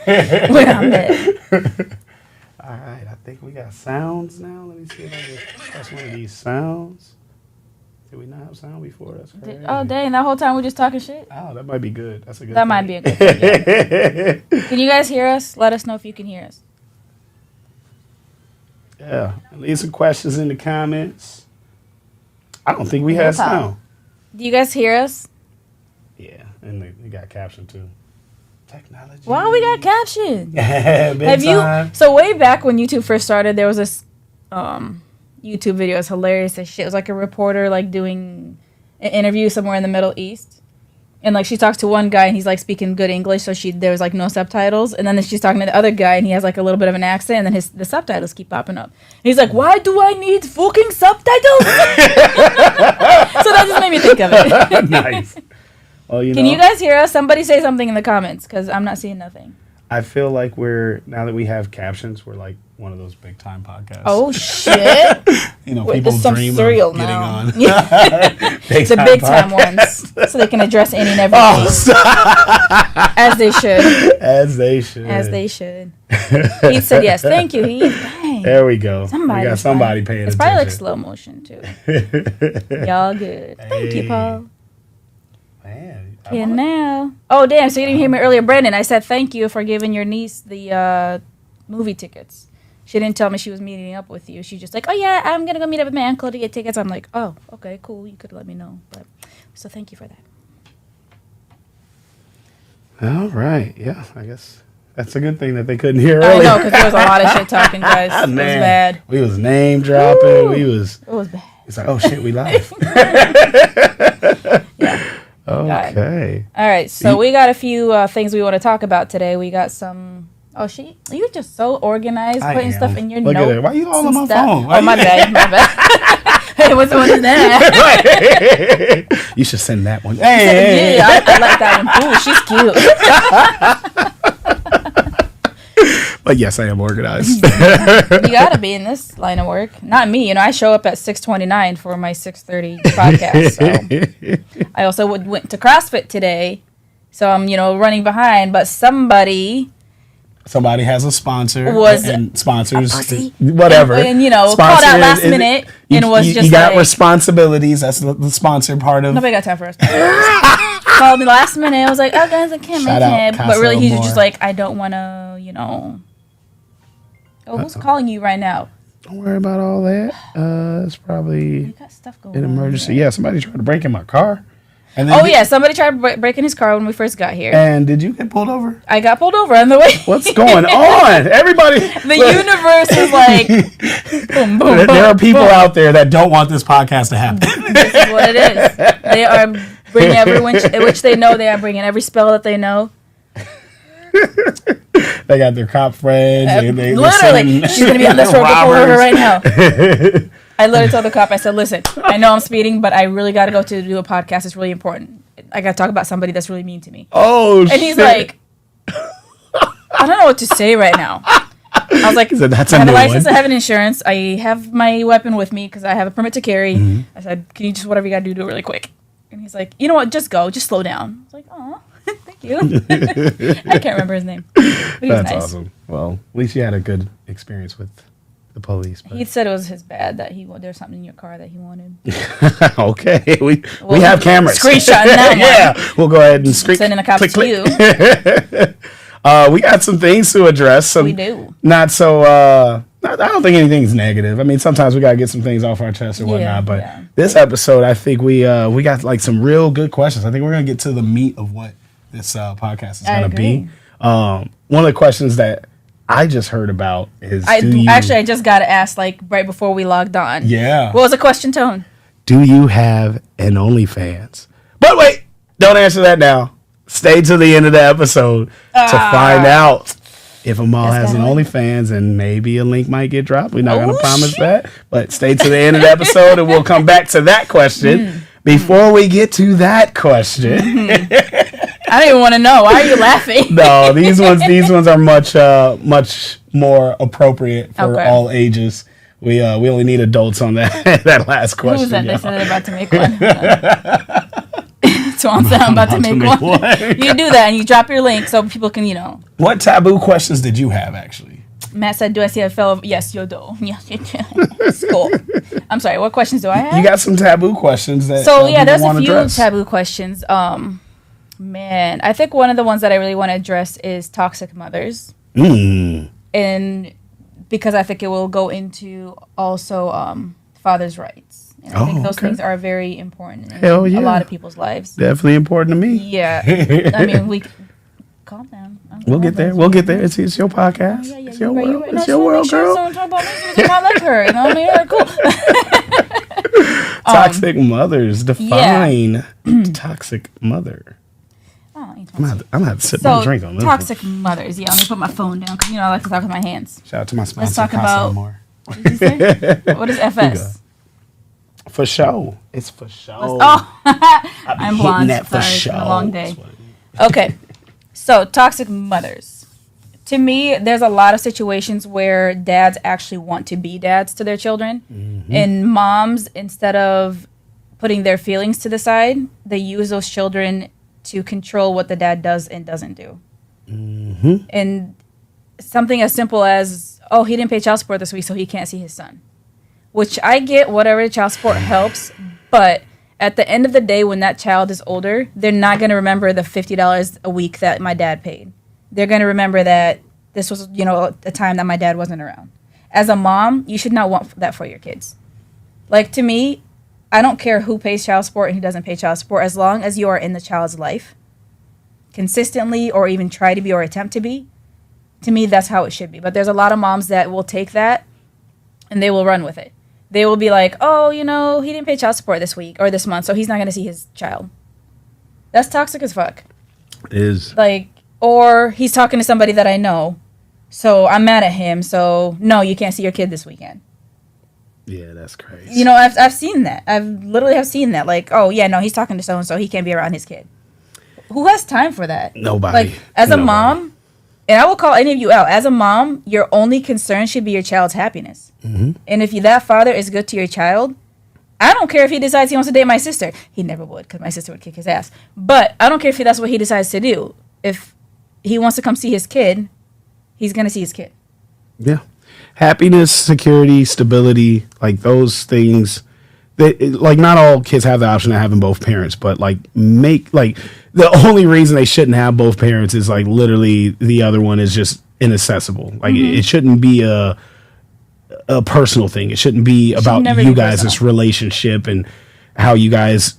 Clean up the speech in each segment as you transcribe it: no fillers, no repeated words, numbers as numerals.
when I'm dead. All right, I think we got sounds now. Let me see if I can press one of these sounds. Did we not have sound before? That's crazy. Oh, dang. That whole time we're just talking shit? Oh, that might be good. That's a good That thing. might be a good thing, yeah. Can you guys hear us? Let us know if you can hear us. Yeah. Leave some questions in the comments. I don't think we had sound. Do you guys hear us? Yeah, and we got caption too. Technology. Wow, we got caption. Have you? So way back when YouTube first started, there was this YouTube video. It's hilarious as shit. It was like a reporter like doing an interview somewhere in the Middle East, and like she talks to one guy and he's like speaking good English, so there was like no subtitles, and then she's talking to the other guy and he has like a little bit of an accent, and then the subtitles keep popping up. And he's like, "Why do I need fucking subtitles?" So that just made me think of it. Nice. Well, Can you guys hear us? Somebody say something in the comments because I'm not seeing nothing. I feel like now that we have captions, we're like one of those big time podcasts. Oh shit! People dream of getting on. The big time ones, so they can address any and everything. As they should. As they should. As they should. Heath said yes. Thank you, Heath. Dang. There we go. We got somebody paying attention. It's probably like slow motion too. Y'all good. Thank you, Paul. Man. Yeah, now. Oh, damn. So you didn't hear me earlier. Brandon, I said thank you for giving your niece the movie tickets. She didn't tell me she was meeting up with you. She's just like, oh, yeah, I'm going to go meet up with my uncle to get tickets. I'm like, oh, okay, cool. You could let me know. But so thank you for that. All right. Yeah, I guess that's a good thing that they couldn't hear earlier. I know, because there was a lot of shit talking, guys. It was bad. We was name dropping. Woo! It was bad. It's like, oh, shit, we live. Yeah. Okay. All right, so we got a few things we want to talk about today. We got some. Oh, you're just so organized, putting stuff in your notes. Look at it. Why you all on my phone? Oh, my bad. Hey, what's one of that? You should send that one. Hey. Yeah, I like that one. Ooh, she's cute. But yes, I am organized. You gotta be in this line of work. Not me. I show up at 6:29 for my 6:30 podcast. So. I also went to CrossFit today, so I'm running behind. But somebody has a sponsor and sponsors whatever, and called out last minute and was just you got responsibilities. That's the sponsor part of. Nobody got time for us. Called me last minute. I was like, oh guys, I can't make it. But really, he's just like, I don't want to, Oh, who's calling you right now? Don't worry about all that. It's probably you got stuff going an emergency. On, yeah, somebody tried to break in my car. And then somebody tried breaking his car when we first got here. And did you get pulled over? I got pulled over on the way. What's going on? Everybody. The universe is like, boom, boom, boom. There are people out there that don't want this podcast to happen. This is what it is. They are bringing which they know they are bringing every spell that they know. They got their cop friends. Literally, she's going to be on this road to pull over right now. I literally told the cop, I said, listen, I know I'm speeding, but I really got to go to do a podcast. It's really important. I got to talk about somebody that's really mean to me. Oh, shit. And he's like, I don't know what to say right now. I was like, so that's I have a license, I have an insurance, I have my weapon with me because I have a permit to carry. Mm-hmm. I said, can you just, whatever you got to do it really quick. And he's like, you know what, just go, just slow down. I was like, oh, thank you. I can't remember his name. But he was That's nice. Awesome. Well, at least you had a good experience with the police. But. He said it was his bad that there's something in your car that he wanted. Okay, we have cameras. Screenshot that one. Yeah, we'll go ahead and sending a copy to you. We got some things to address. We do. Not so. I don't think anything's negative. I mean, sometimes we gotta get some things off our chest or whatnot. But this episode, I think we got like some real good questions. I think we're gonna get to the meat of what this podcast is gonna be. One of the questions that I just heard about is I just got asked like right before we logged on. Yeah. What was the question, Tone? Do you have an OnlyFans? But wait, don't answer that now. Stay to the end of the episode to find out if AMAL has an OnlyFans, and maybe a link might get dropped. We're not going to promise that, but stay to the end of the episode and we'll come back to that question. Before we get to that question. I don't even want to know. Why are you laughing? No, these ones are much more appropriate for all ages. We only need adults on that last question. Who was that? They said they're about to make one. So I'm saying I'm about to make one. You do that and you drop your link so people can, What taboo questions did you have, actually? Matt said, do I see a fellow? Yes, you do. Yes, you do. Cool. I'm sorry, what questions do I have? You got some taboo questions that So, yeah, there's a few address. taboo questions. Man, I think one of the ones that I really want to address is toxic mothers. And because I think it will go into also fathers' rights. And I think those things are very important in a lot of people's lives. Definitely important to me. Yeah. I mean, calm down. We'll get there. It's your podcast. Yeah, it's your world. Right. It's your world, girl. Someone talk about me because I like her. You know what I mean? Cool. Toxic mothers. Define toxic mother. I'm gonna have to sip my drink on this. Toxic mothers. Yeah, let me put my phone down because I like to talk with my hands. Shout out to my sponsor. Let's talk about. What did you say? What is FS? For show. It's for show. I'm blonde. Sorry, it's been a long day. Okay, so toxic mothers. To me, there's a lot of situations where dads actually want to be dads to their children, and moms, instead of putting their feelings to the side, they use those children to control what the dad does and doesn't do. And something as simple as, he didn't pay child support this week, so he can't see his son. Which I get, whatever child support helps, but at the end of the day, when that child is older, they're not going to remember the $50 a week that my dad paid. They're going to remember that this was, a time that my dad wasn't around. As a mom, you should not want that for your kids. Like, to me, I don't care who pays child support and who doesn't pay child support, as long as you are in the child's life consistently, or even try to be or attempt to be. To me, that's how it should be. But there's a lot of moms that will take that and they will run with it. They will be like, he didn't pay child support this week or this month, so he's not going to see his child. That's toxic as fuck. It is. Like, or he's talking to somebody that I know, so I'm mad at him, so no, you can't see your kid this weekend. Yeah, that's crazy. I've seen that. I've literally seen that. Like, he's talking to so-and-so, he can't be around his kid. Who has time for that? Nobody. Like, as a mom, and I will call any of you out, as a mom, your only concern should be your child's happiness. And if that father is good to your child, I don't care if he decides he wants to date my sister. He never would, because my sister would kick his ass. But I don't care if that's what he decides to do. If he wants to come see his kid, he's going to see his kid. Yeah. Happiness, security, stability, like those things. Not all kids have the option of having both parents, but the only reason they shouldn't have both parents is literally the other one is just inaccessible. It shouldn't be a personal thing. It shouldn't be about you guys' relationship and how you guys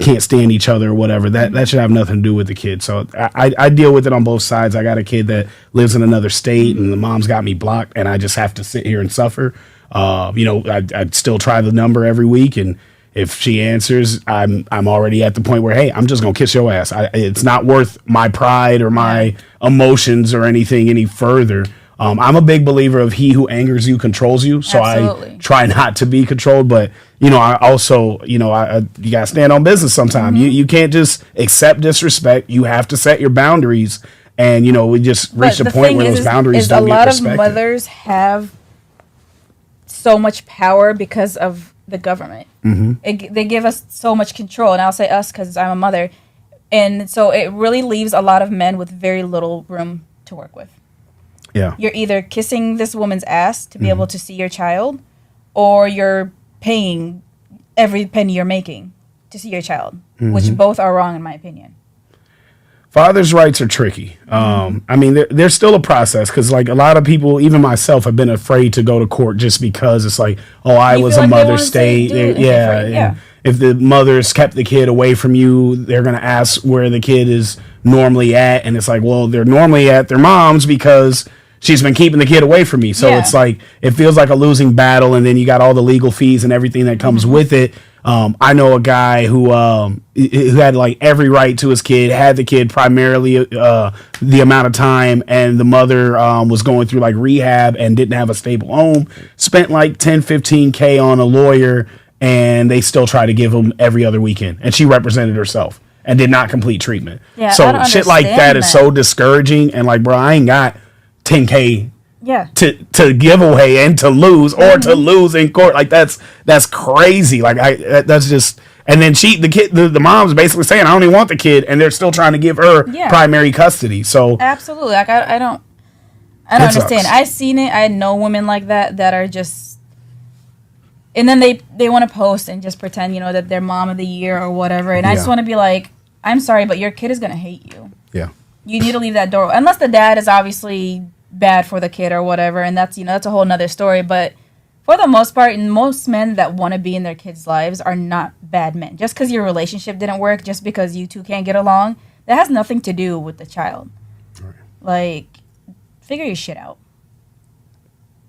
can't stand each other or whatever. That should have nothing to do with the kid. So I deal with it on both sides. I got a kid that lives in another state and the mom's got me blocked and I just have to sit here and suffer. I'd still try the number every week, and if she answers, I'm already at the point where, hey, I'm just gonna kiss your ass. It's not worth my pride or my emotions or anything any further. I'm a big believer of he who angers you controls you. So absolutely. I try not to be controlled, but I also, you gotta stand on business sometimes. You can't just accept disrespect. You have to set your boundaries, and we just reached a point where those boundaries don't get respected. A lot of mothers have so much power because of the government. They give us so much control, and I'll say us because I'm a mother, and so it really leaves a lot of men with very little room to work with. Yeah, you're either kissing this woman's ass to be able to see your child, or you're paying every penny you're making to see your child, which both are wrong in my opinion. Father's rights are tricky. I mean, there's still a process because, a lot of people, even myself, have been afraid to go to court just because it's I was a mother state. Yeah. If the mother's kept the kid away from you, they're going to ask where the kid is normally at. And it's they're normally at their mom's because she's been keeping the kid away from me. So it's it feels like a losing battle. And then you got all the legal fees and everything that comes with it. I know a guy who had every right to his kid, had the kid primarily the amount of time, and the mother was going through rehab and didn't have a stable home, spent $10-15K on a lawyer, and they still try to give him every other weekend. And she represented herself and did not complete treatment. Yeah, so shit like that is so discouraging, and bro, I ain't got $10K to give away and to lose or to lose in court. That's crazy. That's just, And then the mom's basically saying, I don't even want the kid, and they're still trying to give her primary custody. So absolutely, like I don't understand. I've seen it. I know women like that are just, and then they want to post and just pretend, that they're mom of the year or whatever. And I just want to be like, I'm sorry, but your kid is gonna hate you. Yeah, you need to leave that door, unless the dad is obviously bad for the kid or whatever, and that's that's a whole nother story. But for the most part, most men that want to be in their kids' lives are not bad men. Just because your relationship didn't work, just because you two can't get along, that has nothing to do with the child. Right. Like, figure your shit out.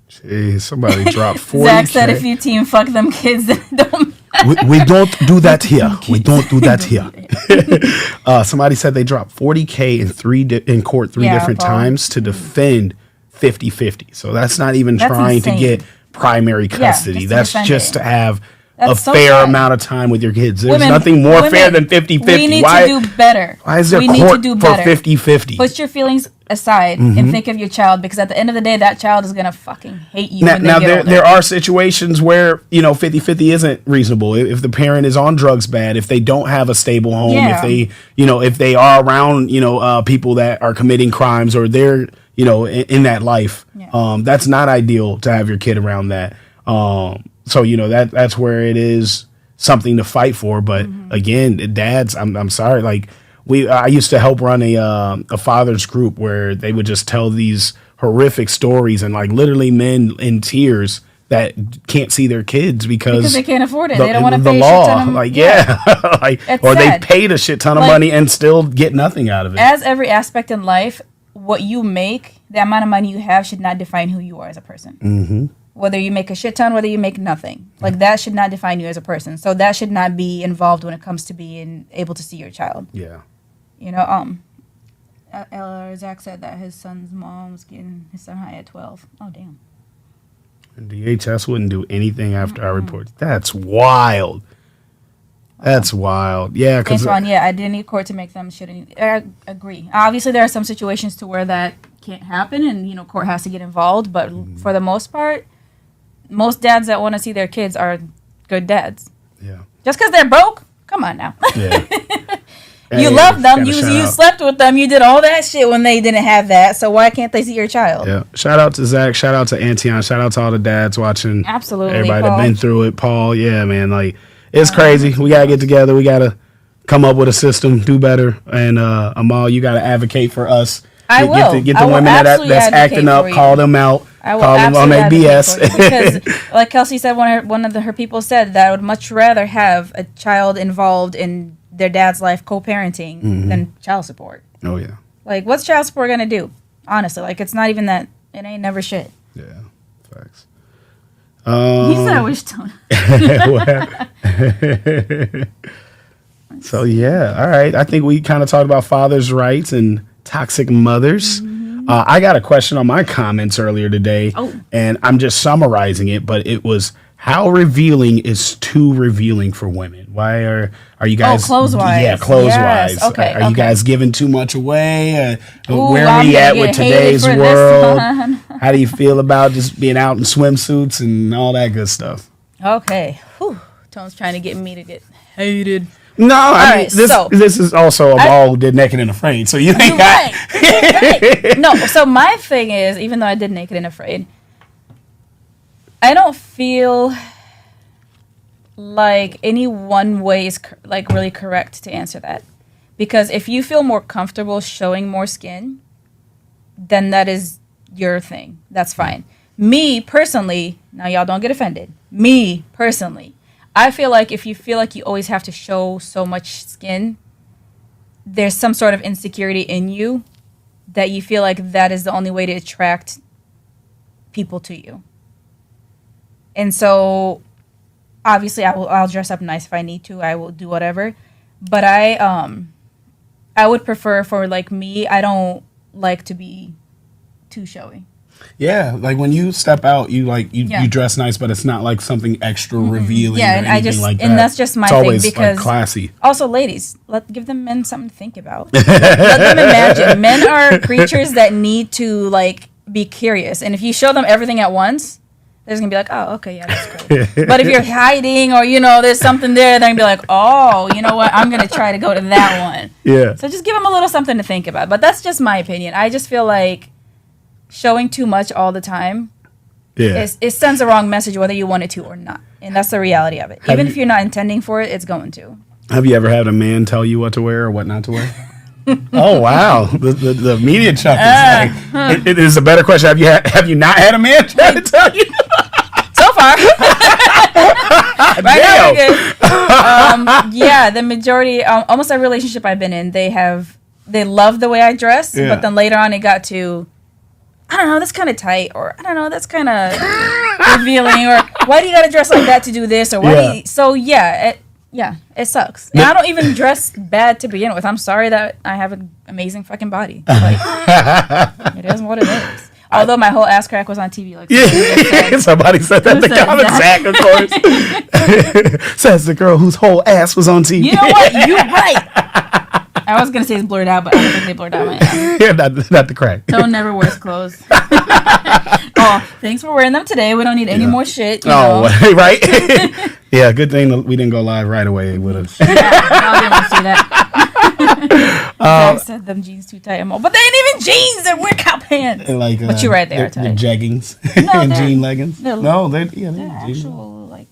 Jeez, somebody dropped 40K. Zach said if you team fuck them kids, then it don't matter. We don't do that here. We don't do that here. Somebody said they dropped 40K in court three different times to defend 50-50. So that's not even trying insane. To get primary custody. That's just to have a fair amount of time with your kids. There's nothing more fair than 50-50. We need to do better. Why is there court for 50-50? Put your feelings aside and think of your child, because at the end of the day, that child is going to fucking hate you. Now there are situations where, 50-50 isn't reasonable. If the parent is on drugs bad, if they don't have a stable home, if they, if they are around, people that are committing crimes, or they're, in that life, that's not ideal to have your kid around that. So, that's where it is something to fight for. But again, dads, I'm sorry. Like I used to help run a father's group where they would just tell these horrific stories, and like literally men in tears that can't see their kids because they can't afford it. They don't want to pay the law. A shit ton of, or sad. They paid a shit ton of money and still get nothing out of it. As every aspect in life, what you make, the amount of money you have, should not define who you are as a person. Mm-hmm. Whether you make a shit ton, whether you make nothing. Like, that should not define you as a person. So that should not be involved when it comes to being able to see your child. Yeah. Zach said that his son's mom was getting his son high at 12. Oh, damn. And DHS wouldn't do anything after our report. That's wild. That's wild. Yeah, because I didn't need court to make them shit. I agree. Obviously, there are some situations to where that can't happen, and court has to get involved. But for the most part, most dads that want to see their kids are good dads. Yeah. Just because they're broke, come on now. Yeah. You love them. You slept with them. You did all that shit when they didn't have that. So why can't they see your child? Yeah. Shout out to Zach. Shout out to Antion. Shout out to all the dads watching. Absolutely. Everybody that been through it. Paul. Yeah, man. Like, it's crazy. We gotta get together. We gotta come up with a system, do better. And Amal, you gotta advocate for us. I will. Get the women that's acting up. Call them out. I will call them on their BS. Because, like Kelsey said, one of her people said that I would much rather have a child involved in their dad's life, co-parenting, than child support. Oh yeah. Like, what's child support gonna do? Honestly, like, it's not even that. It ain't never shit. Yeah. Facts. He said I wish tone. So yeah, all right. I think we kind of talked about fathers' rights and toxic mothers. I got a question on my comments earlier today, and I'm just summarizing it. But it was, how revealing is too revealing for women? Why are you guys? Clothes-wise. Yeah, clothes-wise. Yes. Okay. Are you guys giving too much away? Ooh, where are we at with today's world? How do you feel about just being out in swimsuits and all that good stuff? Okay. Whew. Tone's trying to get me to get hated. No, I mean, this is also a ball who did Naked and Afraid, so you ain't got... Right. No, so my thing is, even though I did Naked and Afraid, I don't feel like any one way is like really correct to answer that. Because if you feel more comfortable showing more skin, then that is your thing. That's fine. Me, personally, now y'all don't get offended. Me, personally, I feel like if you feel like you always have to show so much skin, there's some sort of insecurity in you that you feel like that is the only way to attract people to you. And so, obviously, I'll dress up nice if I need to. I will do whatever. But I would prefer for, like, me, I don't like to be too showy. Yeah, like when you step out, you dress nice, but it's not like something extra revealing. Yeah, and or anything like that. And that's just my it's thing, always, because like, classy. Also, ladies, give them men something to think about. Let them imagine. Men are creatures that need to, like, be curious, and if you show them everything at once, they're just gonna be like, oh, okay, yeah, that's cool. But if you're hiding or there's something there, they're gonna be like, oh, you know what? I'm gonna try to go to that one. Yeah. So just give them a little something to think about. But that's just my opinion. I just feel like showing too much all the time, it sends the wrong message whether you want it to or not, and that's the reality of it. Even if you're not intending for it, it's going to. Have you ever had a man tell you what to wear or what not to wear? Oh wow, the media chuck is like, it is a better question. Have you not had a man try to tell you? So far, right now we're good. Yeah, the majority, almost every relationship I've been in, they love the way I dress, but then later on it got to, I don't know, that's kind of tight, or I don't know, that's kind of revealing, or why do you got to dress like that to do this, or why do you, so yeah, it sucks. And I don't even dress bad to begin with. I'm sorry that I have an amazing fucking body. Like, it is what it is. Although my whole ass crack was on TV. Like, somebody said that in the comments. Zach, of course. Says the girl whose whole ass was on TV. You know what? You're right. I was going to say it's blurred out, but I don't think they blurred out my ass. Yeah, not the crack. Tone never wears clothes. Oh, thanks for wearing them today. We don't need any more shit. Right? Yeah, good thing that we didn't go live right away with us. Yeah, I didn't want to see that. I said them jeans too tight. But they ain't even jeans. They're workout pants. Like, but you're right, they are tight. They're jeggings and jean leggings. They're actual, like...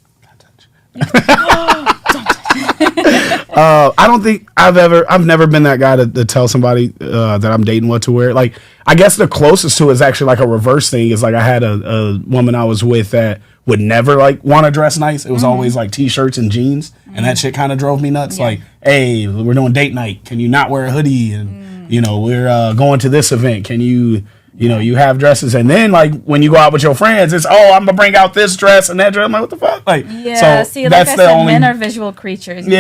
I don't think I've never been that guy to tell somebody that I'm dating what to wear. Like, I guess the closest to it is actually like a reverse thing. Is like I had a woman I was with that would never like want to dress nice. It was always like t-shirts and jeans, and that shit kind of drove me nuts. Yeah. Like, hey, we're doing date night. Can you not wear a hoodie? And we're going to this event. Can you? You have dresses, and then like when you go out with your friends, it's I'm gonna bring out this dress and that dress. I'm like, what the fuck? Like, yeah. So see, like that's I said, men are visual creatures. You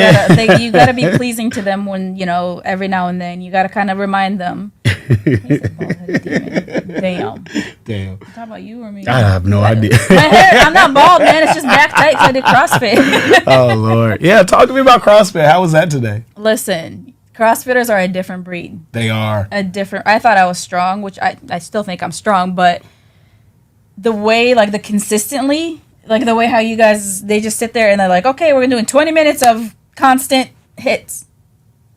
gotta be pleasing to them when every now and then. You gotta kind of remind them. Damn. Talk about you or me? I have no idea. My hair, I'm not bald, man. It's just back tight. So I did CrossFit. Oh Lord, yeah. Talk to me about CrossFit. How was that today? Listen. CrossFitters are a different breed. They are. I thought I was strong, which I still think I'm strong, but the way, like, the consistently, like, the way how you guys, they just sit there and they're like, okay, we're doing 20 minutes of constant hits.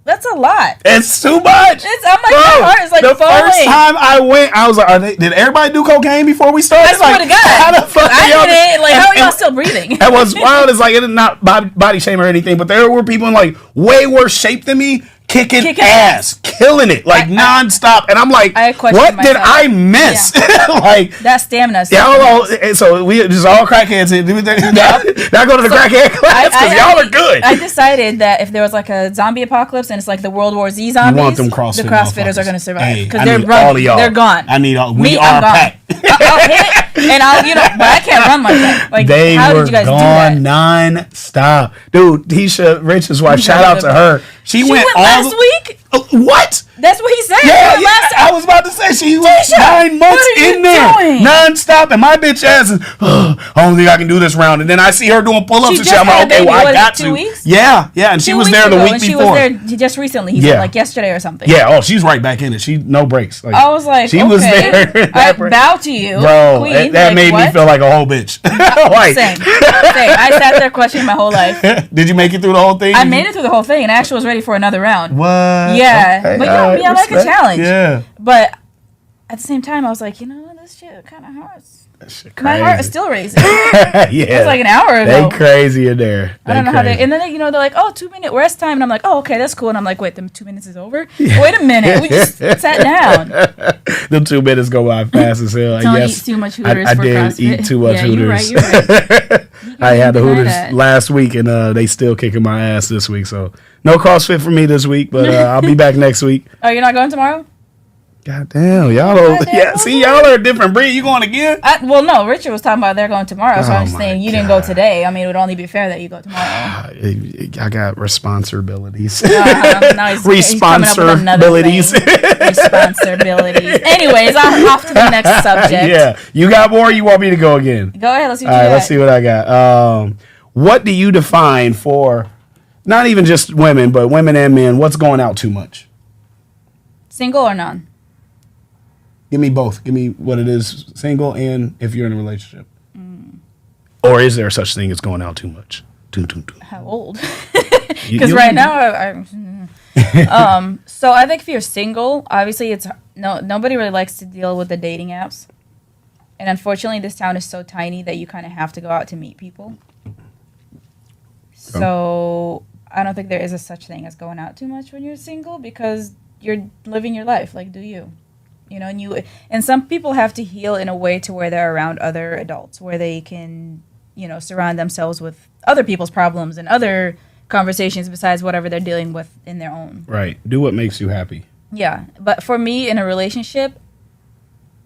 That's a lot. It's too much. I'm like, my heart is like falling. The first time I went, I was like, did everybody do cocaine before we started? I swear to God. How the fuck I did it. Like, how are y'all still breathing? And what's wild is like, it is not body shame or anything, but there were people in like way worse shape than me. Kicking ass, killing it, like nonstop, and I'm like, what did I miss? Yeah. Like that stamina. Yeah, so we just all crackheads. Now go to the crackhead class because y'all are good. I decided that if there was like a zombie apocalypse and it's like the World War Z zombies, you want them the CrossFitters are going to survive because they're running. They're gone. I need all. We are packed. I'll hit and but I can't run like that. Like, they how were did you guys gone do that? non-stop, dude. Tisha Rich's wife. Shout out to her. She went last week. What? That's what he said. Yeah. I was about to say she was 9 months in there, non-stop, and my bitch ass is. I don't think I can do this round. And then I see her doing pull-ups and shit. I'm like, okay, well, I got to. 2 weeks? Yeah, and she was there the week before. She was there just recently. He said like yesterday or something. Yeah. Oh, she's right back in it. She no breaks. Like, I was like, she was there. I bow to you, bro. Queen. That made me feel like a whole bitch. Like, same. I sat there questioning my whole life. Did you make it through the whole thing? I made it through the whole thing, and actually was ready for another round. What? Yeah, okay, but I like a challenge. Yeah, but at the same time, I was like, this shit kind of hurts. My heart is still racing. Yeah, it's like an hour ago. They crazy in there. I don't know how they. And then they're like, 2-minute rest time, and I'm like, okay, that's cool. And I'm like, wait, the 2 minutes is over. Wait a minute, we just sat down. Them 2 minutes go by fast as hell. Don't eat too much Hooters. I for did CrossFit. eat too much Hooters. You're right. I had the Hooters last week, and they still kicking my ass this week. So no CrossFit for me this week, but I'll be back next week. Oh, you're not going tomorrow? God damn, y'all are, see, y'all are a different breed. You going again? Well, no, Richard was talking about they're going tomorrow, so I'm just saying you didn't go today. I mean, it would only be fair that you go tomorrow. I got responsibilities. Responsibilities. Responsibilities. Anyways, I'm off to the next subject. Yeah, you got more? You want me to go again? Go ahead. Let's see what you got. Let's see what I got. What do you define for not even just women, but women and men? What's going out too much? Single or none? Give me both. Give me what it is, single and if you're in a relationship. Or is there such thing as going out too much? How old? Because right now, so I think if you're single, obviously nobody really likes to deal with the dating apps. And unfortunately, this town is so tiny that you kind of have to go out to meet people. So I don't think there is a such thing as going out too much when you're single because you're living your life. Like, do you? You know, and some people have to heal in a way to where they're around other adults, where they can, you know, surround themselves with other people's problems and other conversations besides whatever they're dealing with in their own. Right. Do what makes you happy. Yeah. But for me, in a relationship,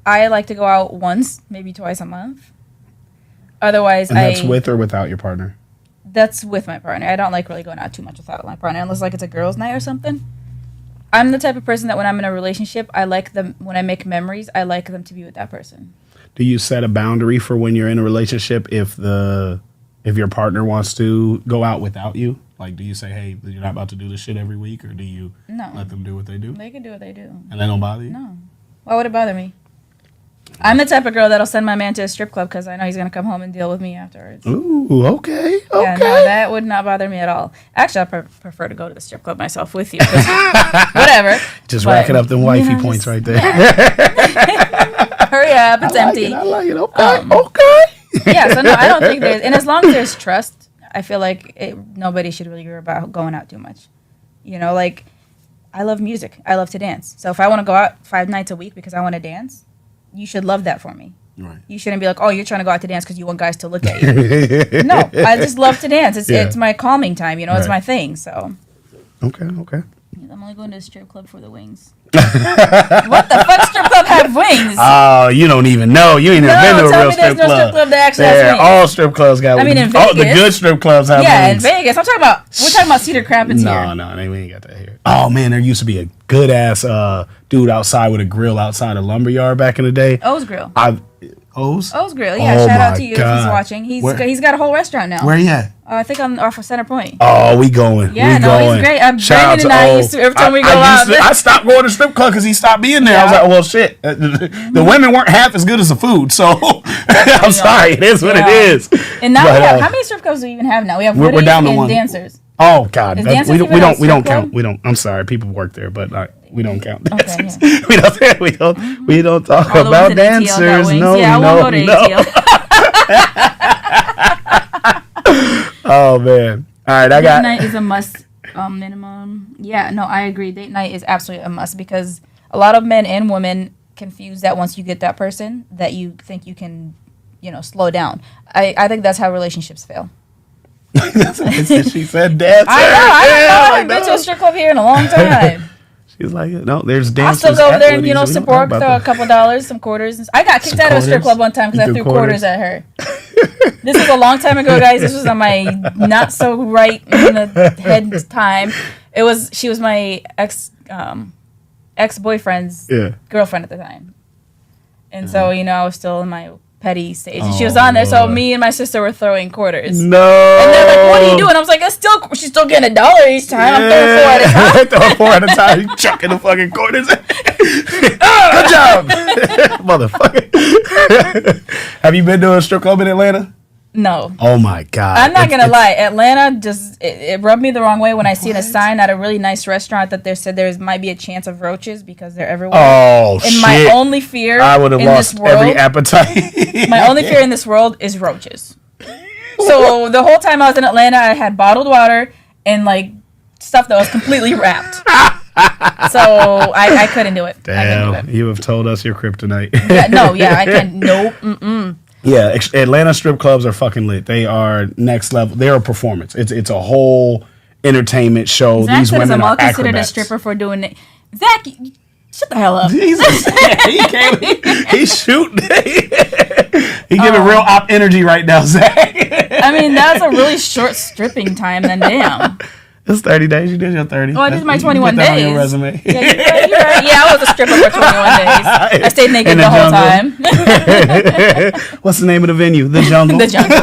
I like to go out once, maybe twice a month. Otherwise, and that's with or without your partner? That's with my partner. I don't like really going out too much without my partner, unless like it's a girls' night or something. I'm the type of person that when I'm in a relationship, I like them, when I make memories, I like them to be with that person. Do you set a boundary for when you're in a relationship if your partner wants to go out without you? Like, do you say, hey, you're not about to do this shit every week, or do you let them do what they do? They can do what they do. And they don't bother you? No. Why would it bother me? I'm the type of girl that'll send my man to a strip club because I know he's going to come home and deal with me afterwards. Ooh, okay. Yeah, no, that would not bother me at all. Actually, I prefer to go to the strip club myself with you. Whatever. Just racking up them wifey points right there. Yeah. Hurry up. It's empty. I like it. Okay. Okay. Yeah, so no, I don't think there's... And as long as there's trust, I feel like nobody should really worry about going out too much. You know, like, I love music. I love to dance. So if I want to go out 5 nights a week because I want to dance... You should love that for me. Right. You shouldn't be like, oh, you're trying to go out to dance because you want guys to look at you. No, I just love to dance. It's my calming time. You know, it's my thing. So. Okay. I'm only going to a strip club for the wings. What the fuck? Strip club have wings? Oh, you don't even know. You ain't never been to a real strip club. There's no strip club that actually has wings. All strip clubs got wings. I mean, in Vegas. All the good strip clubs have wings. Yeah, in Vegas. We're talking about Cedar Rapids here. No, we ain't got that here. Oh, man, there used to be a good-ass dude outside with a grill outside a lumberyard back in the day. O's Grill. O's Grill. Yeah, shout out to you if he's watching. He's got a whole restaurant now. Where he at? I think off of Center Point. Oh, we going. Yeah, he's great. Brandon and I used to, every time we go out. I stopped going to strip club because he stopped being there. Yeah. I was like, well, shit. The women weren't half as good as the food, so I'm sorry. It is what it is. And now we have, how many strip clubs do we even have now? We have we're down to one. Dancers. Oh God, we don't count. We don't. I'm sorry, people work there, but we don't count dancers. Okay, yeah. we don't talk about dancers. No. Oh man! All right, I got. Date night is a must. Minimum. Yeah, no, I agree. Date night is absolutely a must because a lot of men and women confuse that once you get that person that you think you can, slow down. I think that's how relationships fail. That's what she said, dancer. I haven't been to a strip club here in a long time. She's like, no, there's dancers. I still go over there and, support, throw a couple dollars, some quarters. I got kicked out of a strip club one time because I threw quarters at her. This was a long time ago, guys. This was on my not so right in the head time. She was my ex-boyfriend's girlfriend at the time. And so, I was still in my petty stage. And she was on there, so me and my sister were throwing quarters. No. And they're like, what are you doing? I was like, she's still getting $1 each time. I'm throwing 4 at a time. Throwing 4 at a time. You chucking the fucking quarters. Good job. Motherfucker. Have you been to a strip club in Atlanta? No. Oh my God. I'm not gonna lie. Atlanta just it rubbed me the wrong way when I seen a sign at a really nice restaurant that there said there might be a chance of roaches because they're everywhere. Oh shit. And my only fear I would have lost every appetite. My only fear in this world is roaches. So the whole time I was in Atlanta, I had bottled water and like stuff that was completely wrapped. So I couldn't do it. Damn, you have told us your kryptonite. I can't. Nope. Yeah, Atlanta strip clubs are fucking lit. They are next level. They're a performance. It's a whole entertainment show. Zach These women are acrobats. Considered a stripper for doing it. Zach, shut the hell up. Jesus, he's shooting. He giving real op energy right now, Zach. I mean, that's a really short stripping time. Then damn. It's 30 days. You did your 30. Oh, I did my 21 days. On your resume. Yeah, you're right. Yeah, I was a stripper for 21 days. I stayed naked the whole time. What's the name of the venue? The Jungle? The Jungle.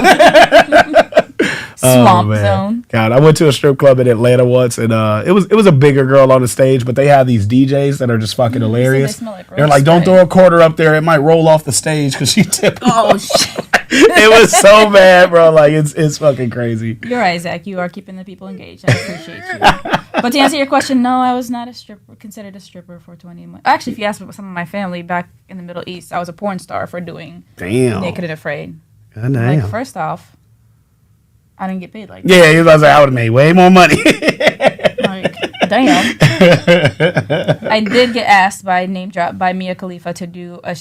Swamp Zone. God, I went to a strip club in Atlanta once, and it was a bigger girl on the stage, but they have these DJs that are just fucking hilarious. They're like, don't throw a quarter up there. It might roll off the stage because she tipped. Oh, shit. It was so bad, bro. Like it's fucking crazy. You're right, Zach. You are keeping the people engaged. I appreciate you. But to answer your question, no, I was not considered a stripper for 20 months. Actually, if you ask some of my family back in the Middle East, I was a porn star for doing Naked and Afraid. God damn. Like, first off, I didn't get paid like that. Yeah, you was like, I would have made way more money. Like, damn. I did get asked by Mia Khalifa to do a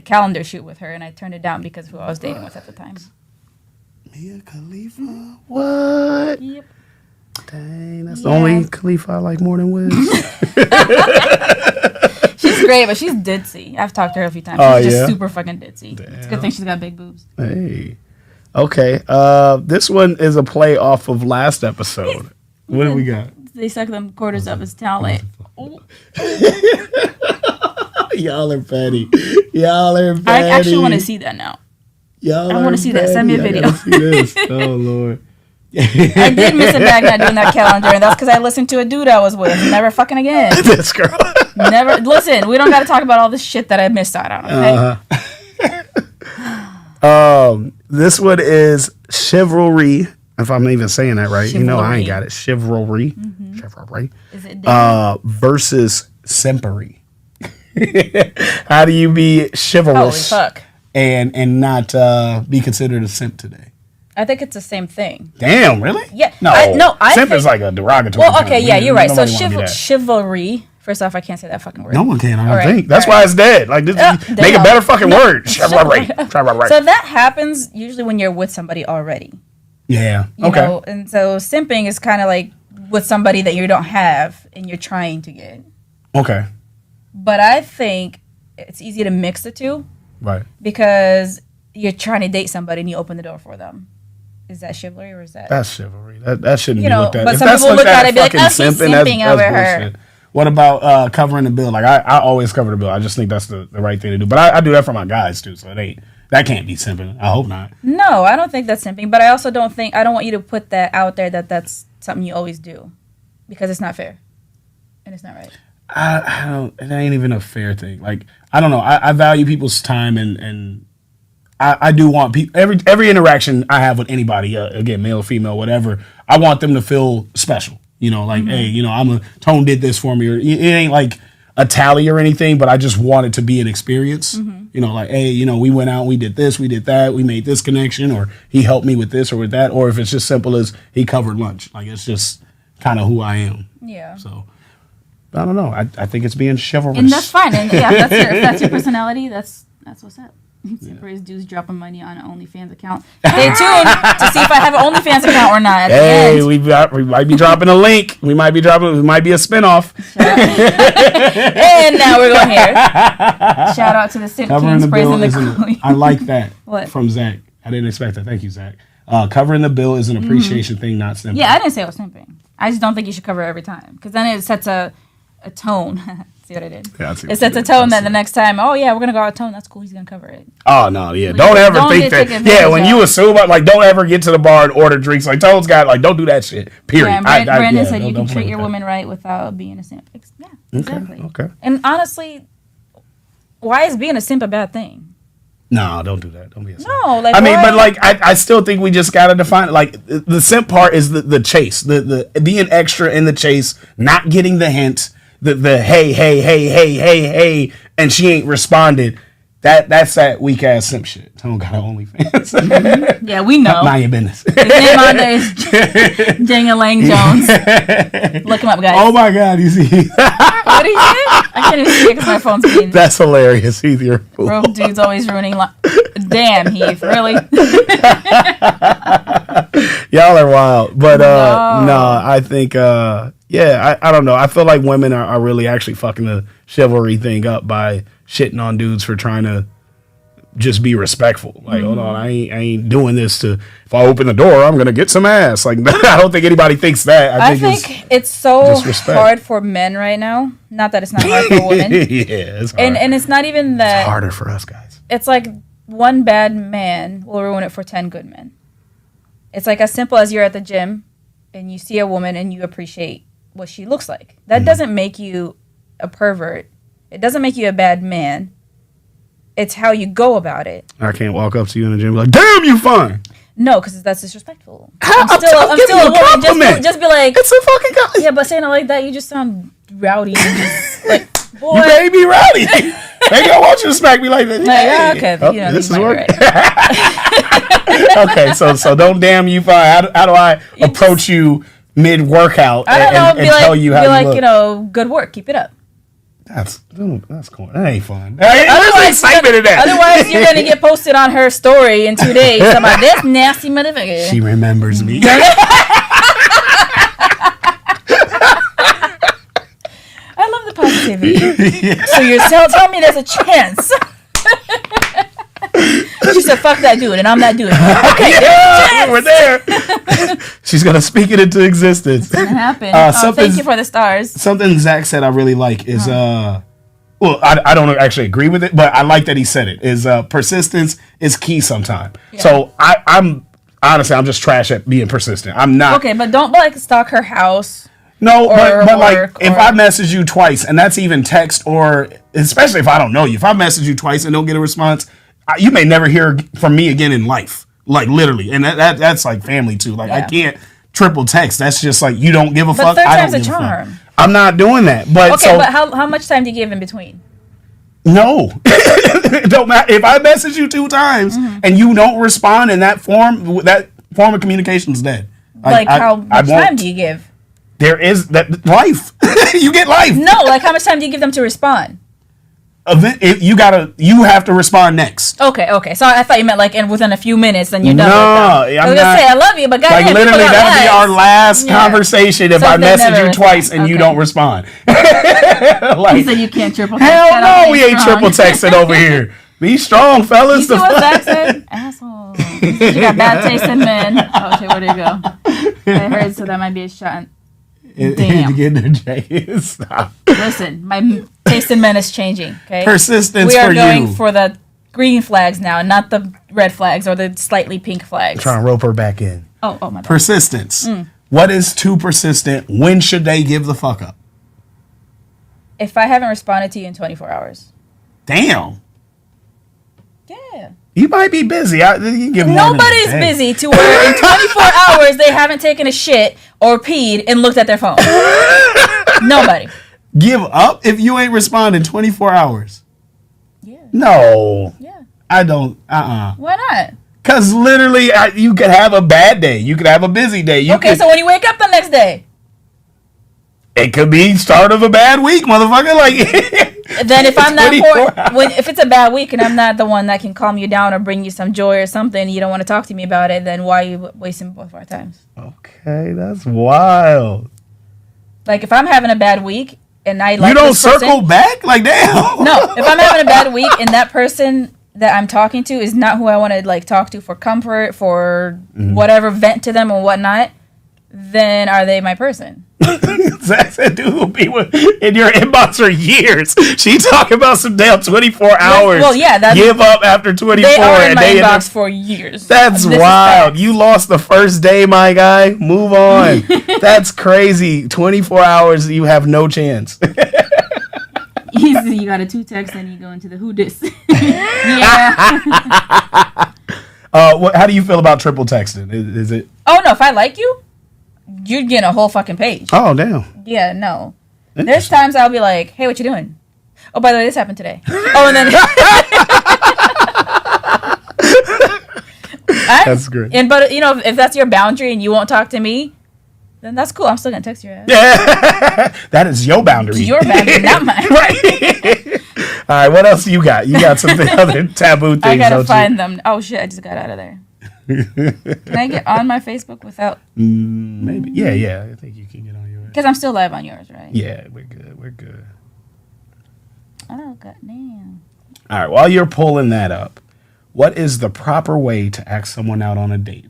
calendar shoot with her, and I turned it down because of who I was dating with at the time. Mia Khalifa? What? Yep. Dang, that's the only Khalifa I like more than Wiz. She's great, but she's ditzy. I've talked to her a few times. She's just super fucking ditzy. Damn. It's a good thing she's got big boobs. Hey. Okay. This one is a play off of last episode. What do we got? They suck them quarters up his talent. Y'all are petty. Y'all are petty. I actually want to see that now. Y'all I want to see that. Send me a video. I see this. Oh, Lord. I did miss a bag not doing that calendar, and that's because I listened to a dude I was with. Never fucking again. This girl. Never. Listen, we don't got to talk about all this shit that I missed out on, okay? This one is chivalry. If I'm even saying that right. Chivalry. You know I ain't got it. Chivalry. Mm-hmm. Chivalry. Is it versus simpery. How do you be chivalrous and not be considered a simp today? I think it's the same thing. Damn, really? Yeah. No. Simp is like a derogatory term. Well, okay, yeah, you're right. So Nobody chivalry. First off, I can't say that fucking word. No one can, I don't think. That's why it's dead. Like, this, make a better fucking word. Chivalry. So that happens usually when you're with somebody already. Yeah. You know? And so simping is kind of like with somebody that you don't have and you're trying to get. Okay. But I think it's easy to mix the two. Right. Because you're trying to date somebody and you open the door for them. Is that chivalry or is that? That's chivalry. That shouldn't be looked at. But if some that's people look at it and be like, fucking oh, she's simping over her. Bullshit. What about covering the bill? Like, I always cover the bill. I just think that's the right thing to do. But I do that for my guys, too. So that can't be simping. I hope not. No, I don't think that's simping. But I also don't want you to put that out there that that's something you always do. Because it's not fair. And it's not right. I don't. It ain't even a fair thing. Like, I don't know. I value people's time and I do want people, every interaction I have with anybody, again, male, female, whatever, I want them to feel special. You know, like, hey, you know, Tone did this for me. Or it ain't like a tally or anything, but I just want it to be an experience. You know, like, hey, you know, we went out, we did this, we did that, we made this connection, or he helped me with this or with that, or if it's just simple as he covered lunch. Like, it's just kind of who I am. Yeah. So, I don't know. I think it's being chivalrous. And that's fine. And yeah, if that's your personality, that's what's up. Surprise dudes dropping money on an OnlyFans account. Stay tuned to see if I have an OnlyFans account or not. Hey, we might be dropping a link. We might be a spinoff. And now we're going here. Shout out to the Simp Kings praising the queen. I like that. What? From Zach. I didn't expect that. Thank you, Zach. Covering the bill is an appreciation thing, not simping. Yeah, I didn't say it was simping. I just don't think you should cover it every time because then it sets a tone. See what I did? Yeah, it sets a tone that the next time, oh yeah, we're gonna go out of tone. That's cool. He's gonna cover it. Oh no, yeah. Don't ever think that. Yeah, when you assume, like, don't ever get to the bar and order drinks. Like, Tone's got, like, don't do that shit. Period. Yeah, Brandon said you can treat your woman right without being a simp. Yeah, exactly. Okay. And honestly, why is being a simp a bad thing? No, don't do that. Don't be a simp. No, like, I mean, but like, I still think we just gotta define it. Like, the simp part is the chase, the being extra in the chase, not getting the hint. The hey, and she ain't responded. That's that weak ass simp shit. Tone got her OnlyFans. Yeah, we know. Mind your business. His name on there is Dang-a-Lang Jones. Look him up, guys. Oh my God, you see? What did he say? I can't even see it because my phone's being. That's hilarious. Heath, you're a fool. Broke dude's always ruining life. Damn, Heath, really? Y'all are wild, but no, I think. Yeah, I don't know. I feel like women are really actually fucking the chivalry thing up by shitting on dudes for trying to just be respectful. Like, hold on, I ain't doing this to, if I open the door, I'm going to get some ass. Like, I don't think anybody thinks that. I think it's so hard for men right now. Not that it's not hard for women. Yeah, it's hard. And it's not even that. It's harder for us guys. It's like one bad man will ruin it for 10 good men. It's like as simple as you're at the gym and you see a woman and you appreciate what she looks like. That doesn't make you a pervert. It doesn't make you a bad man. It's how you go about it. I can't walk up to you in the gym and be like, damn, you fine. No, because that's disrespectful. I'm still a woman. Just be like, it's a fucking guy. Yeah, but saying it like that, you just sound rowdy and just like, boy. You made me rowdy. Maybe I want you to smack me like that. Like, okay, this is working. Right. Okay, so don't damn you fine. How do I approach you mid-workout and tell you how you look? You know, good work. Keep it up. That's cool. That ain't fun. There's excitement in that. Otherwise, you're gonna get posted on her story in 2 days. About this nasty motherfucker. She remembers me. I love the positivity. Yeah. So you're telling me there's a chance. She said, "Fuck that dude," and I'm that dude. Okay, yeah, we're there. She's gonna speak it into existence. It's gonna happen. Thank you for the stars. Something Zach said I really like is well, I don't actually agree with it, but I like that he said it. Is persistence is key sometimes. Yeah. So I'm honestly I'm just trash at being persistent. I'm not. Okay, but don't like stalk her house. No, but like if I message you twice and that's even text or especially if I don't know you, if I message you twice and don't get a response. You may never hear from me again in life, like literally, and that's like family too. Like I can't triple text. That's just like you don't give a fuck. Third I time's don't a give charm. a fuck. I'm not doing that. But okay, but how much time do you give in between? No, it don't matter. If I message you 2 times and you don't respond in that form of communication is dead. How much time do you give? There is that life. You get life. No, like how much time do you give them to respond? You have to respond next. Okay. So I thought you meant like within a few minutes, then you're done. No, with them. I was gonna say I love you, but goddamn, like literally that'll be our last conversation if I message you twice and you don't respond. Like, he said you can't triple text. Hell no, we ain't triple texting over here. Be strong, fellas. You see what Zach said? Asshole. You got bad taste in men. Oh shit, where'd it go? I heard, so that might be a shot. Damn. Stop. Listen, my taste in men is changing. Okay, persistence. We are going for the green flags now, not the red flags or the slightly pink flags. I'm trying to rope her back in. Oh my bad. Persistence. What is too persistent? When should they give the fuck up? If I haven't responded to you in 24 hours. Damn. Yeah. You might be busy. Nobody's busy to where in 24 hours they haven't taken a shit or peed and looked at their phone. Nobody. Give up if you ain't respond in 24 hours. Yeah. No. Yeah. I don't. Why not? Because literally, you could have a bad day. You could have a busy day. So when you wake up the next day. It could be start of a bad week, motherfucker. Like. Then if I'm not if it's a bad week and I'm not the one that can calm you down or bring you some joy or something, you don't want to talk to me about it, then why are you wasting both of our times? Okay, that's wild. Like if I'm having a bad week and I like you don't circle back like damn. No, if I'm having a bad week and that person that I'm talking to is not who I want to like talk to for comfort, for whatever, vent to them or whatnot, then are they my person? Zach said, dude will be in your inbox for years. She talking about some damn 24 hours. Well, yeah, give up after 24. They are in my inbox for years. That's wild. You lost the first day, my guy. Move on. That's crazy. 24 hours, you have no chance. You got a 2 text and you go into the who dis. Yeah. How do you feel about triple texting? Is it? Oh no, if I like you, you're getting a whole fucking page. Oh, damn. Yeah, no. There's times I'll be like, hey, what you doing? Oh, by the way, this happened today. Oh, and then... That's great. But, you know, if that's your boundary and you won't talk to me, then that's cool. I'm still going to text your ass. Yeah. That is your boundary. Your boundary, not mine. Right. All right, what else you got? You got some other taboo things, I got to find them. Oh, shit, I just got out of there. Can I get on my Facebook without? Maybe. Yeah. I think you can get on yours. Because I'm still live on yours, right? Yeah, we're good. Oh, goddamn. All right, while you're pulling that up, what is the proper way to ask someone out on a date?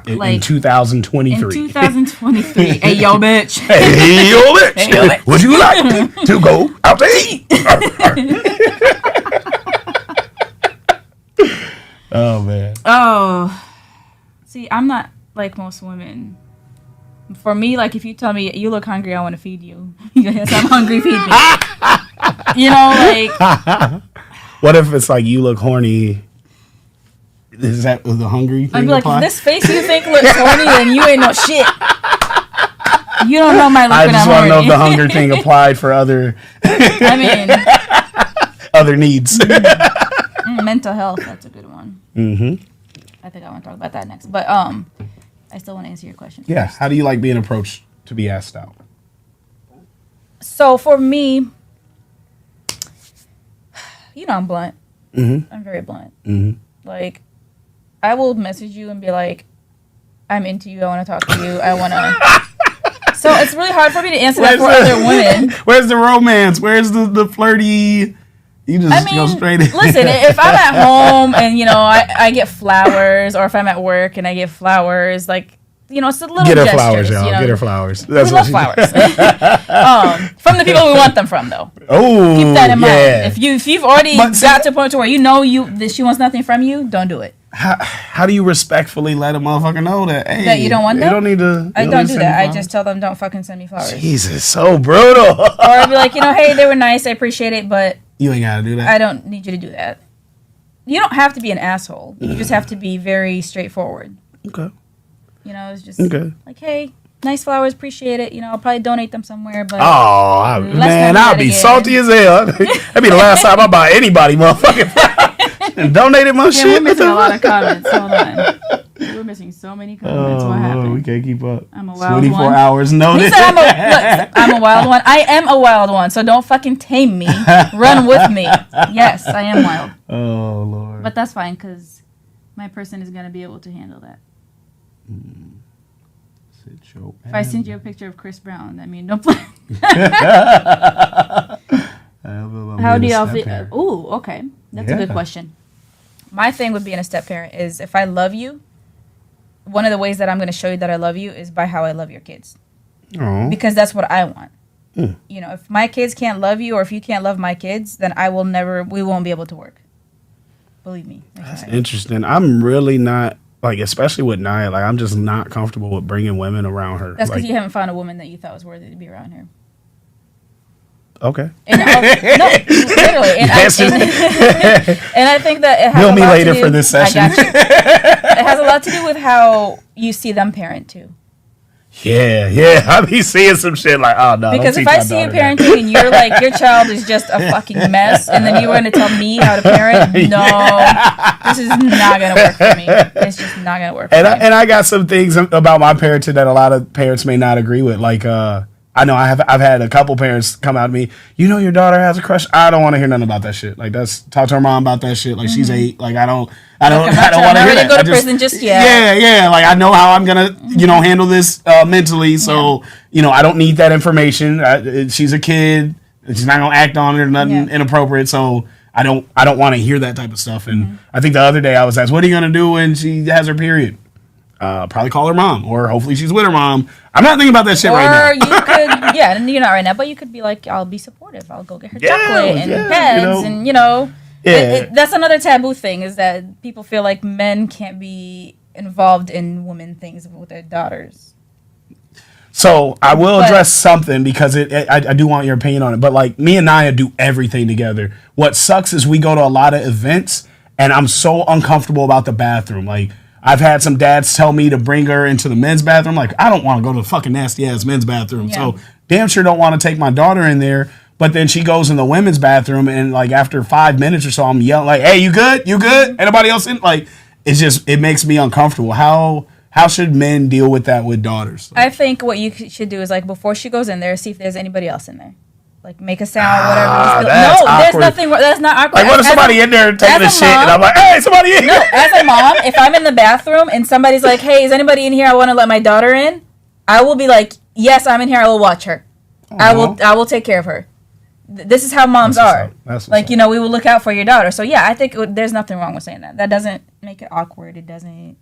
In 2023. In 2023. Hey, yo, bitch. Hey, yo, bitch. Hey, yo, bitch. Would you like to go out to eat? Oh, man. Oh. See, I'm not like most women. For me, like, if you tell me you look hungry, I want to feed you. Yes, I'm hungry, feed me. You know, like. What if it's like you look horny? Is that the hungry thing? I'd be like, if this face you think looks horny, then you ain't no shit. You don't know my look I when just I'm want to know if horny. the hunger thing applied for other I mean, other needs. mental health. That's a good one. Mm-hmm. I think I want to talk about that next. But I still want to answer your question. Yeah. First. How do you like being approached to be asked out? So for me, you know, I'm blunt. Mm-hmm. I'm very blunt. Mm-hmm. Like, I will message you and be like, I'm into you. I want to talk to you. I want to. So it's really hard for me to answer that for other women. Where's the romance? Where's the flirty? You just go straight in. Listen, if I'm at home and, you know, I get flowers, or if I'm at work and I get flowers, like, you know, it's a little Get her gestures, flowers, y'all. you know? Get her flowers. We love flowers. From the people we want them from, though. Oh, Keep that in mind. yeah. If you've already got to a point to where you know that she wants nothing from you, don't do it. How do you respectfully let a motherfucker know that, hey, That you don't want them? You don't need to. I don't do that. I just tell them, don't fucking send me flowers. Jesus, so brutal. Or I'd be like, you know, hey, they were nice. I appreciate it, but You ain't gotta do that. I don't need you to do that. You don't have to be an asshole. You just have to be very straightforward. Okay. You know, it's just like, hey, nice flowers, appreciate it. You know, I'll probably donate them somewhere. But man, I'll be salty as hell. That'd be the last time I buy anybody motherfucking flowers and donated my shit. We're missing a lot of comments. Hold on. We're missing so many comments. What happened? We can't keep up. I'm a wild 24 one. hours notice. He said I'm a wild one. I am a wild one, so don't fucking tame me. Run with me. Yes, I am wild. Oh, Lord. But that's fine, because my person is going to be able to handle that. If I send you a picture of Chris Brown, that means don't play. How do y'all feel? Ooh, okay. That's a good question. My thing with being a step parent is, if I love you, one of the ways that I'm going to show you that I love you is by how I love your kids. Aww. Because that's what I want. You know, if my kids can't love you, or if you can't love my kids, then we won't be able to work. Believe me. That's interesting. I'm really not, like, especially with Nia, like, I'm just not comfortable with bringing women around her. That's because like, you haven't found a woman that you thought was worthy to be around her. Okay. No, literally. And I think that it has Bill a me lot later to do, for this session. I got you. It has a lot to do with how you see them parent too. Yeah. I be seeing some shit like, oh no. Because if I see you parenting and you're like, your child is just a fucking mess, and then you want to tell me how to parent, no, this is not gonna work for me. It's just not gonna work for me. And I got some things about my parenting that a lot of parents may not agree with. Like, I know I've had a couple parents come out to me, you know, your daughter has a crush. I don't want to hear nothing about that shit. Like, talk to her mom about that shit. Like, she's 8. Like, I don't want to hear that. Go to prison just yet. Yeah. Like, I know how I'm gonna, handle this mentally. So, I don't need that information. She's a kid. She's not gonna act on it or nothing inappropriate. So I don't want to hear that type of stuff. And I think the other day I was asked, what are you gonna do when she has her period? Probably call her mom, or hopefully she's with her mom. I'm not thinking about that shit right now. Or you could, and you're not right now, but you could be like, I'll be supportive. I'll go get her chocolate and pets, and that's another taboo thing, is that people feel like men can't be involved in women things with their daughters. So I will address something, because I do want your opinion on it. But like, me and Nia do everything together. What sucks is we go to a lot of events, and I'm so uncomfortable about the bathroom. Like, I've had some dads tell me to bring her into the men's bathroom. Like, I don't want to go to the fucking nasty ass men's bathroom. Yeah. So damn sure don't want to take my daughter in there. But then she goes in the women's bathroom, and like after 5 minutes or so, I'm yelling like, "Hey, you good? You good? Anybody else in?" Like, it makes me uncomfortable. How should men deal with that with daughters? I think what you should do is, like, before she goes in there, see if there's anybody else in there. Like, make a sound, whatever. That's awkward. There's nothing. That's not awkward. Like, what if somebody in there taking a shit, and I'm like, "Hey, somebody in here." No, as a mom, if I'm in the bathroom and somebody's like, "Hey, is anybody in here? I want to let my daughter in," I will be like, "Yes, I'm in here. I will watch her. Aww. I will take care of her." This is how moms are. Like, we will look out for your daughter. So yeah, I think there's nothing wrong with saying that. That doesn't make it awkward. It doesn't.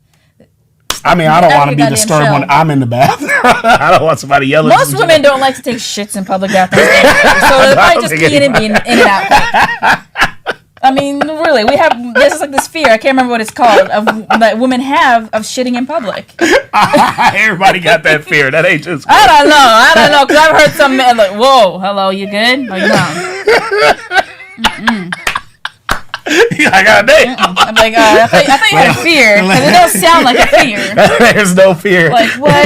I mean, I don't want to be disturbed when I'm in the bathroom. I don't want somebody yelling. Most women don't like to take shits in public bathrooms, so they're probably just peeing and being in and out. I mean, really, there's like this fear, I can't remember what it's called, that women have of shitting in public. Everybody got that fear. That ain't just... I don't know, because I've heard some men like, whoa, hello, you good? Like, no. I got a date. I'm like, I thought you had a fear, because it don't sound like a fear. There's no fear. Like, what?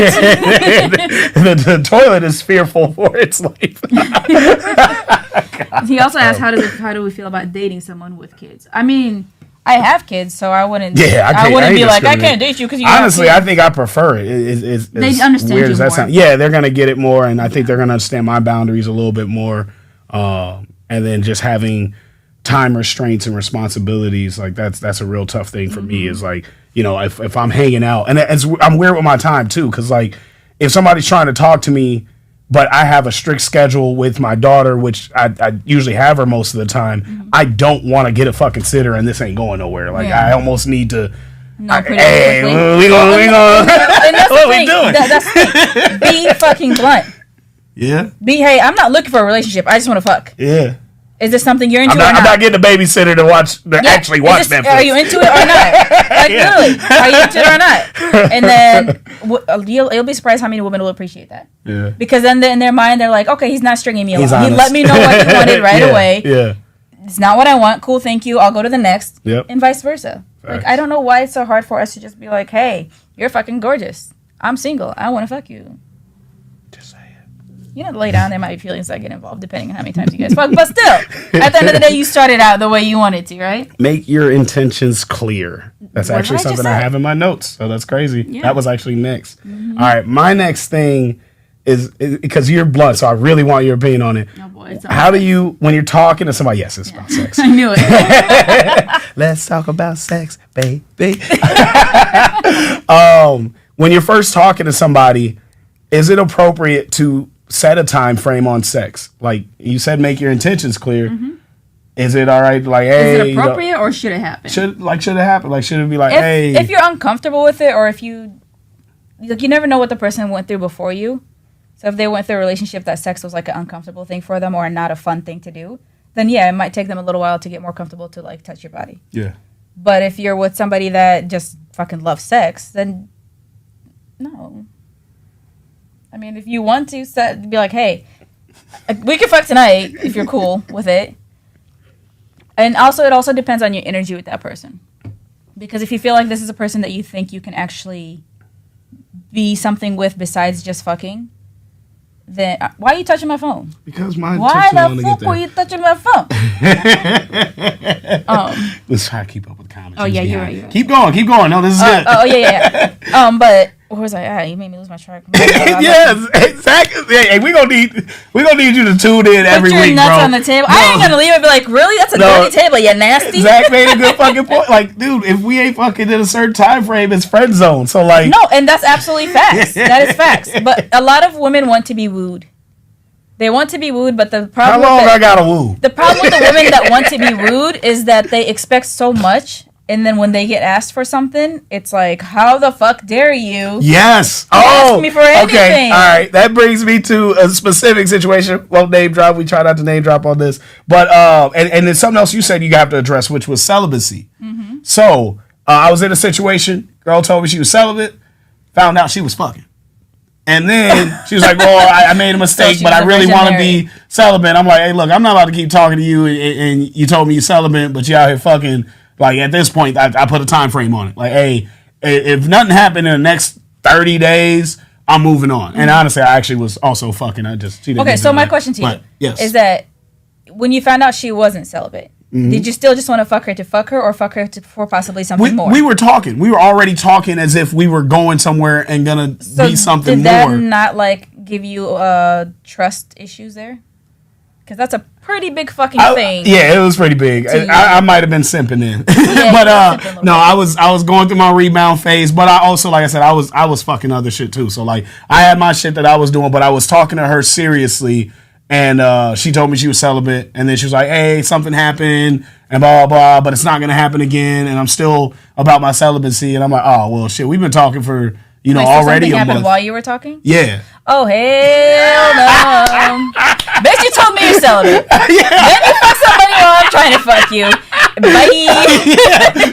the toilet is fearful for its life. He also asked, how do we feel about dating someone with kids? I mean, I have kids, so I wouldn't. Yeah, I wouldn't be like, I can't date you because you. Honestly, I think I prefer it. They understand weird you as that more. Sounds. Yeah, they're gonna get it more, and I think they're gonna understand my boundaries a little bit more. And then just having time restraints and responsibilities, like that's a real tough thing for me. Is like, you know, if I'm hanging out, and I'm weird with my time too, because like if somebody's trying to talk to me, but I have a strict schedule with my daughter, which I usually have her most of the time. I don't want to get a fucking sitter, and this ain't going nowhere. Like I almost need to. Hey, we gonna. What we doing? That's the thing. Be fucking blunt. Yeah. Hey, I'm not looking for a relationship. I just want to fuck. Yeah. Is this something you're into or not? I'm not getting a babysitter to actually watch Netflix. Are you into it or not? Like, literally, are you into it or not? And then you'll be surprised how many women will appreciate that. Yeah. Because then in their mind, they're like, okay, he's not stringing me along. He let me know what he wanted right away. Yeah. It's not what I want. Cool, thank you. I'll go to the next. Yep. And vice versa. Facts. Like, I don't know why it's so hard for us to just be like, hey, you're fucking gorgeous. I'm single. I want to fuck you. You know, lay down, there might be feelings that get involved depending on how many times you guys fuck. But still, at the end of the day, you started out the way you wanted to, right? Make your intentions clear. That's actually something I have in my notes. So that's crazy. Yeah. That was actually next. Mm-hmm. All right, my next thing is because you're blunt, so I really want your opinion on it. Oh boy, how do you, when you're talking to somebody, yes, it's about sex. I knew it. Let's talk about sex, baby. When you're first talking to somebody, is it appropriate to set a time frame on sex? Like you said, make your intentions clear. Mm-hmm. Is it all right? Like, hey, is it appropriate or should it happen? Should it happen? Like, should it be like, hey? If you're uncomfortable with it, or if you never know what the person went through before you. So if they went through a relationship that sex was like an uncomfortable thing for them or not a fun thing to do, then yeah, it might take them a little while to get more comfortable to like touch your body. Yeah. But if you're with somebody that just fucking loves sex, then no. I mean, if you want to be like, hey, we can fuck tonight if you're cool with it. And also, it also depends on your energy with that person. Because if you feel like this is a person that you think you can actually be something with besides just fucking, then why are you touching my phone? Because my why the fuck were you touching my phone? Let's try to keep up with the comments. Oh yeah, you're right. Keep going. No, this is good. Oh yeah. But where was I? You made me lose my track. Yes, exactly. Hey, we gonna need you to tune in every week, nuts bro. On the table. No. I ain't gonna leave and be like, really? That's a dirty table. You nasty. Zach made a good fucking point. Like, dude, if we ain't fucking in a certain time frame, it's friend zone. So like, no, and that's absolutely facts. That is facts. But a lot of women want to be wooed. They want to be wooed, but the problem. How long I gotta woo? The problem with the women that want to be wooed is that they expect so much. And then when they get asked for something, it's like, how the fuck dare you? Yes. Ask me for anything. Okay. All right. That brings me to a specific situation. Well, name drop. We try not to name drop on this. But, and there's something else you said you have to address, which was celibacy. Mm-hmm. So, I was in a situation. Girl told me she was celibate. Found out she was fucking. And then she was like, well, I made a mistake, but I really want to be celibate. I'm like, hey, look, I'm not about to keep talking to you. And you told me you're celibate, but you out here fucking. Like, at this point, I put a time frame on it. Like, hey, if nothing happened in the next 30 days, I'm moving on. Mm-hmm. And honestly, I actually was also fucking. Okay, so my question to you is that when you found out she wasn't celibate, did you still just want to fuck her or fuck her for possibly something more? We were talking. We were already talking as if we were going somewhere and going to be something more. Did that not, like, give you trust issues there? Because that's a pretty big fucking thing. Yeah, it was pretty big. I might have been simping then. Yeah, but no, I was going through my rebound phase. But I also, like I said, I was fucking other shit too. So like I had my shit that I was doing, but I was talking to her seriously, and she told me she was celibate, and then she was like, "Hey, something happened," and blah blah blah. But it's not gonna happen again, and I'm still about my celibacy. And I'm like, oh well, shit. We've been talking for already something a happened month. While you were talking. Yeah. Oh hell no! Bet you told me you're celibate. Yeah. Then you fuck somebody while I'm trying to fuck you. Bye.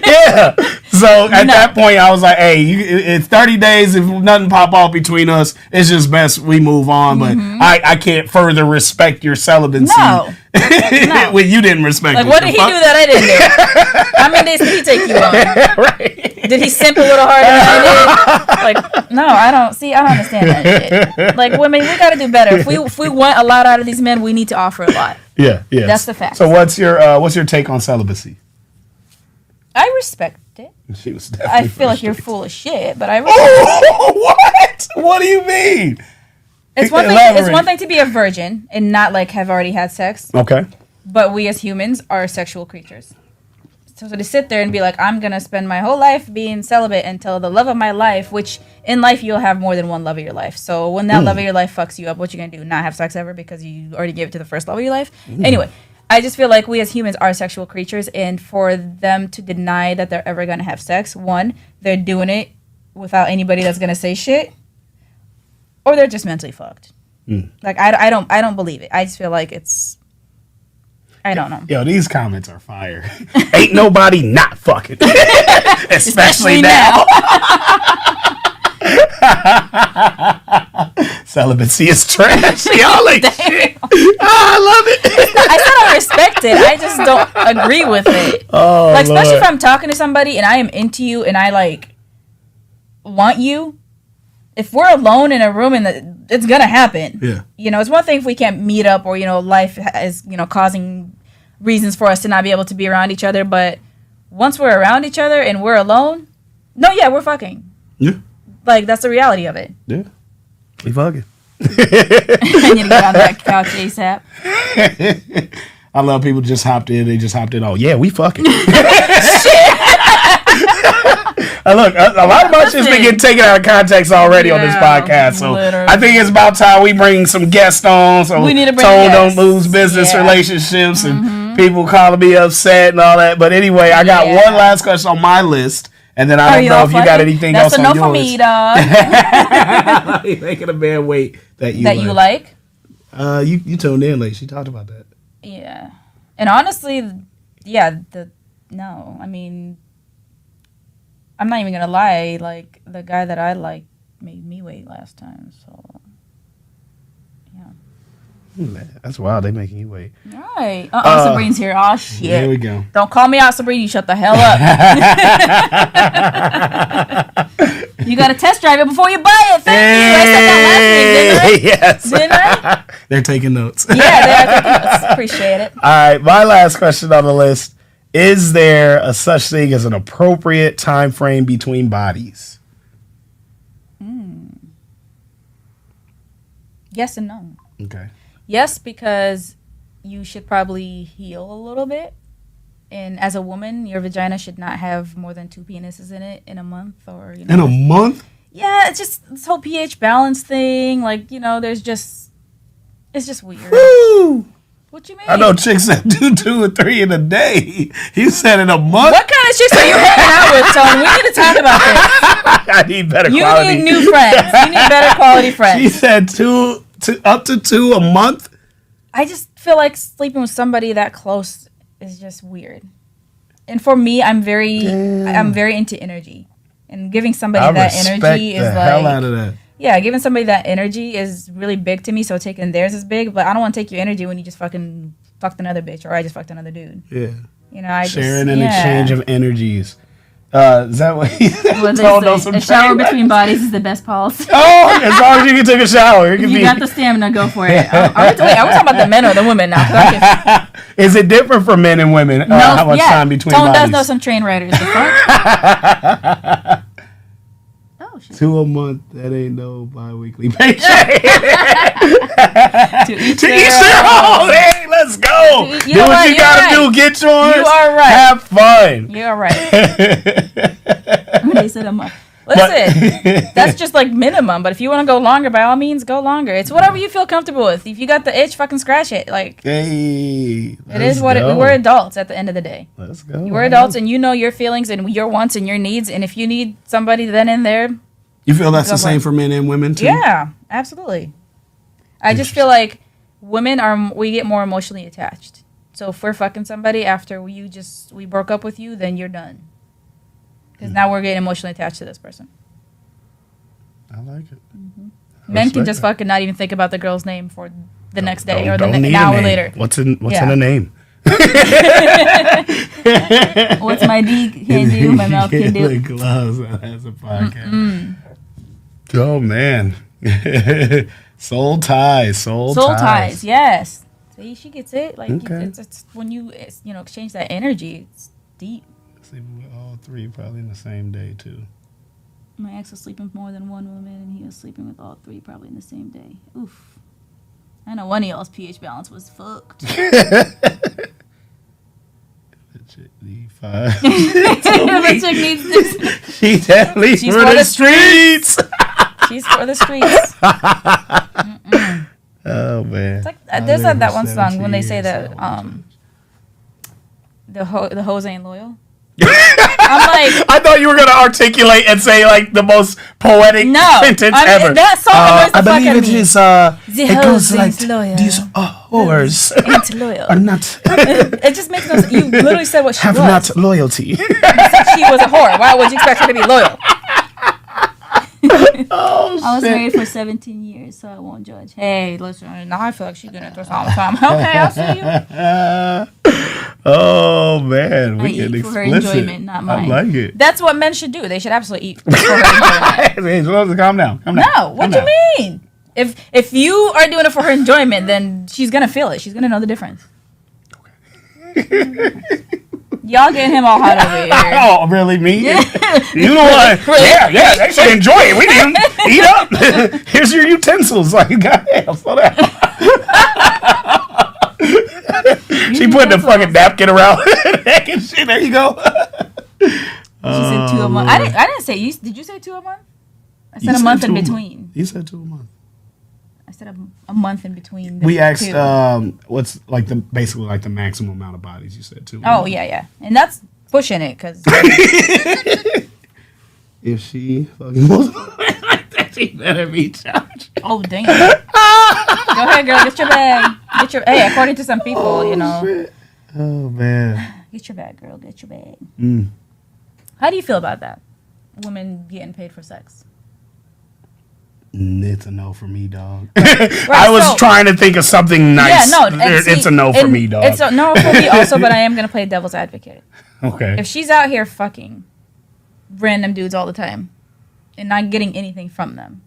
Yeah. So at that point, I was like, hey, it's 30 days. If nothing pop off between us, it's just best we move on. But I can't further respect your celibacy. No. When you didn't respect like, it. what did he do that I didn't do? How many days did he take you on? Right. Did he simp a little harder than I did? Like, no, I don't understand that shit. Like, women, we got to do better. If we want a lot out of these men, we need to offer a lot. Yeah. That's the fact. So what's your take on celibacy? I respect it. She was definitely I feel like you're full of shit, but I respect it. What? What do you mean? It's one thing to be a virgin and not like have already had sex. Okay. But we as humans are sexual creatures. So to sit there and be like, I'm gonna spend my whole life being celibate until the love of my life, which in life you'll have more than one love of your life. So when that love of your life fucks you up, what you gonna do? Not have sex ever because you already gave it to the first love of your life? Anyway, I just feel like we as humans are sexual creatures, and for them to deny that they're ever gonna have sex, one, they're doing it without anybody that's gonna say shit, or they're just mentally fucked. Like I don't believe it. I just feel like it's. I don't know. Yo, these comments are fire. Ain't nobody not fucking. Especially now. Celibacy is trash. Y'all like shit. Oh, I love it. I said I respect it. I just don't agree with it. Oh, like, especially Lord. if I'm talking to somebody and I am into you and I like want you. If we're alone in a room and it's gonna happen. Yeah. You know, it's one thing if we can't meet up or life is causing reasons for us to not be able to be around each other. But once we're around each other and we're alone, we're fucking. Yeah. Like, that's the reality of it. Yeah. We fucking. I need to get on that couch ASAP. I love people just hopped in. They just hopped in. Oh, yeah, we fucking. Look, a lot of my shit's been getting taken out of context already on this podcast. So literally. I think it's about time we bring some guests on. So we need to bring Tone guests. don't lose business relationships and people calling me upset and all that. But anyway, I got one last question on my list. And then I don't know if you got anything else on yours. That's a no for me, dog. You're making a man wait that you like. You tuned in late. She talked about that. Yeah. And honestly, no. I mean, I'm not even going to lie. Like, the guy that I like made me wait last time. So, yeah. That's wild. They making you wait. All right. Sabrine's here. Oh, shit. There we go. Don't call me out, Sabrine. You shut the hell up. You got to test drive it before you buy it. Thank you. I said that last week, didn't I? Yes. Didn't I? They're taking notes. Yeah, they are taking notes. Appreciate it. All right. My last question on the list. Is there a such thing as an appropriate time frame between bodies? Yes and no. Okay. Yes, because you should probably heal a little bit. And as a woman, your vagina should not have more than 2 penises in it in a month or, In a month? Yeah, it's just this whole pH balance thing. Like, it's just weird. Woo! What you mean? I know chicks that do 2 or 3 in a day. You said in a month? What kind of chicks are you hanging out with, Tony? We need to talk about this. I need better quality. You need new friends. You need better quality friends. She said up to 2 a month? I just feel like sleeping with somebody that close is just weird. And for me, I'm very into energy. And giving somebody that energy is like hell out of that. Yeah, giving somebody that energy is really big to me, so taking theirs is big, but I don't want to take your energy when you just fucking fucked another bitch or I just fucked another dude. Yeah. Sharing an exchange of energies. Is that what he said? A shower between bodies is the best policy. Oh, as long as you can take a shower. You got the stamina, go for it. Are we talking about the men or the women now? Is it different for men and women? How much time between Tone bodies? does know some train riders. The fuck? 2 a month, that ain't no bi-weekly paycheck. To each their own. Hey, let's go. Do what you gotta do. Get yours. You are right. Have fun. You're right. When they said a month. Listen, that's just like minimum. But if you want to go longer, by all means, go longer. It's whatever you feel comfortable with. If you got the itch, fucking scratch it. Like, hey, it is what we're adults at the end of the day. Let's go. We're adults, and you know your feelings and your wants and your needs. And if you need somebody then and there, you feel that's the same for men and women too? Yeah, absolutely. I just feel like women we get more emotionally attached So if we're fucking somebody after we broke up with you, then you're done. Because now we're getting emotionally attached to this person. I like it. Men can just fucking not even think about the girl's name for the next day or an hour later. What's in a name? What's my D can do, my mouth can do. The gloves as a podcast. Oh man. Soul ties, yes. See, she gets it. Like okay. it's when you exchange that energy, it's deep. Sleeping with all three probably in the same day too. My ex was sleeping with more than one woman, and he was sleeping with all three probably in the same day. Oof. I know one of y'all's pH balance was fucked. The chick needs five. The chick needs this. She definitely She's for the streets. She's for the streets. Oh man! It's like there's that one song when they say that the hoes ain't loyal. I'm like, I thought you were gonna articulate and say like the most poetic sentence ever. That song I believe it is. It goes like loyal. These whores Ain't loyal. are not. It just makes no sense. You literally said what she have was. not loyalty. You said she was a whore. Why would you expect her to be loyal? Oh, I was married for 17 years, so I won't judge. Hey, listen, now I feel like she's doing it this all the time. Okay, I'll see you. Oh man, we get eat for her explicit. enjoyment, not mine. I like it. That's what men should do. They should absolutely eat for her enjoyment. Calm down. No, what do you mean? If you are doing it for her enjoyment, then she's gonna feel it. She's gonna know the difference. Okay. Y'all getting him all hot over here. Oh, really? Me? You the one. Yeah, they should enjoy it. We didn't eat up. Here's your utensils. Like, goddamn, slow down. She put the fucking napkin around her neck and shit. There you go. She said 2 a month. I didn't say, did you say 2 a month? I said a month in between. You said 2 a month. I said a month in between. We asked what's like basically the maximum amount of bodies. You said 2. Oh yeah, and that's pushing it because if she fucking multiplies like that, she better be charged. Oh damn! Go ahead, girl. Get your bag. Hey, according to some people, Shit. Oh man. Get your bag, girl. Get your bag. Mm. How do you feel about that? Women getting paid for sex. It's a no for me, dog. Right, I was trying to think of something nice. Yeah, no, it's a no for me, dog. It's a no for me also, but I am going to play devil's advocate. Okay. If she's out here fucking random dudes all the time and not getting anything from them,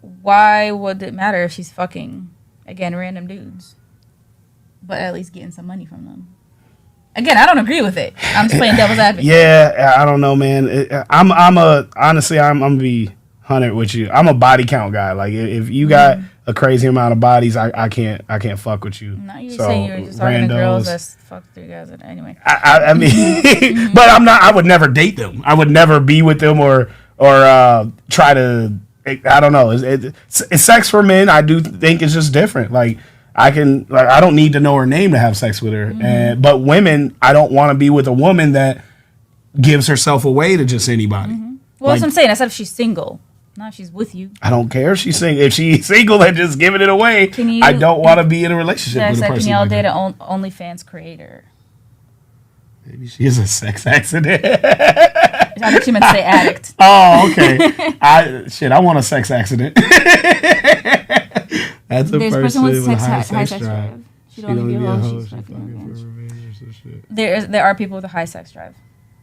why would it matter if she's fucking, again, random dudes, but at least getting some money from them? Again, I don't agree with it. I'm just playing devil's advocate. Yeah, I don't know, man. Honestly, I'm gonna be 100 with you. I'm a body count guy. Like if you got a crazy amount of bodies, I can't fuck with you. No, you're saying you're just talking to girls that's fuck 3 guys. Anyway. I mean, but I'm not. I would never date them. I would never be with them or try to. I don't know. It's sex for men. I do think it's just different. Like I don't need to know her name to have sex with her. But women, I don't want to be with a woman that gives herself away to just anybody. Well, that's what I'm saying. I said if she's single. Not if she's with you. I don't care if she's single. If she's single and just giving it away, I don't want to be in a relationship with a person. Can y'all date an OnlyFans creator? Maybe she is a sex accident. I think she meant to say addict. Oh, okay. I want a sex accident. That's a person with high sex drive. She don't be a hoe. She's fucking for revenge or some shit. There are people with a high sex drive.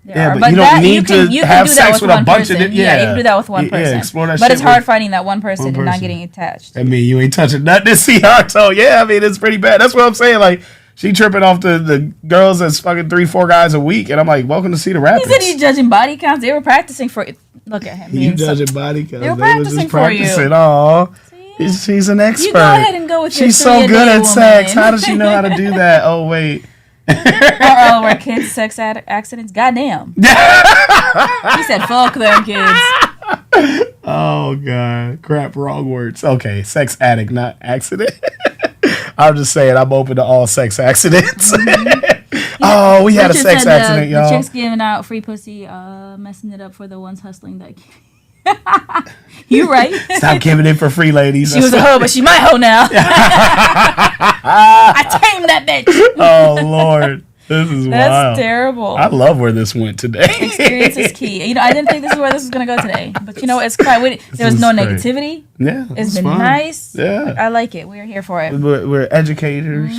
But you don't need to have sex with a bunch of them. Yeah, you can do that with one person. Yeah, explore that but shit it's hard finding that one person and not getting attached. I mean, you ain't touching nothing to see her toe. Yeah, I mean, it's pretty bad. That's what I'm saying. Like, she tripping off the girls that's fucking 3-4 guys a week. And I'm like, welcome to Cedar Rapids. He said he's judging body counts. They were practicing for it. Look at him. You judging body counts. They were practicing for you. Oh, she's an expert. You go ahead and go with your She's so good at sex. How does she know how to do that? Oh, wait. Or all of our kids' sex accidents. Goddamn. He said, "Fuck them kids." Oh god, crap! Wrong words. Okay, sex addict, not accident. I'm just saying, I'm open to all sex accidents. Oh, we had a sex accident, y'all. The chicks giving out free pussy, messing it up for the ones hustling that. You right. Stop giving it for free, ladies. She was a hoe, but she my hoe now. I tamed that bitch. Oh, Lord. This is wild. That's terrible. I love where this went today. Experience is key. You know, I didn't think this is where this was going to go today. But you know, it's quite. There was no negativity. Yeah. It's been fun. Nice. Yeah. I like it. We're here for it. We're educators.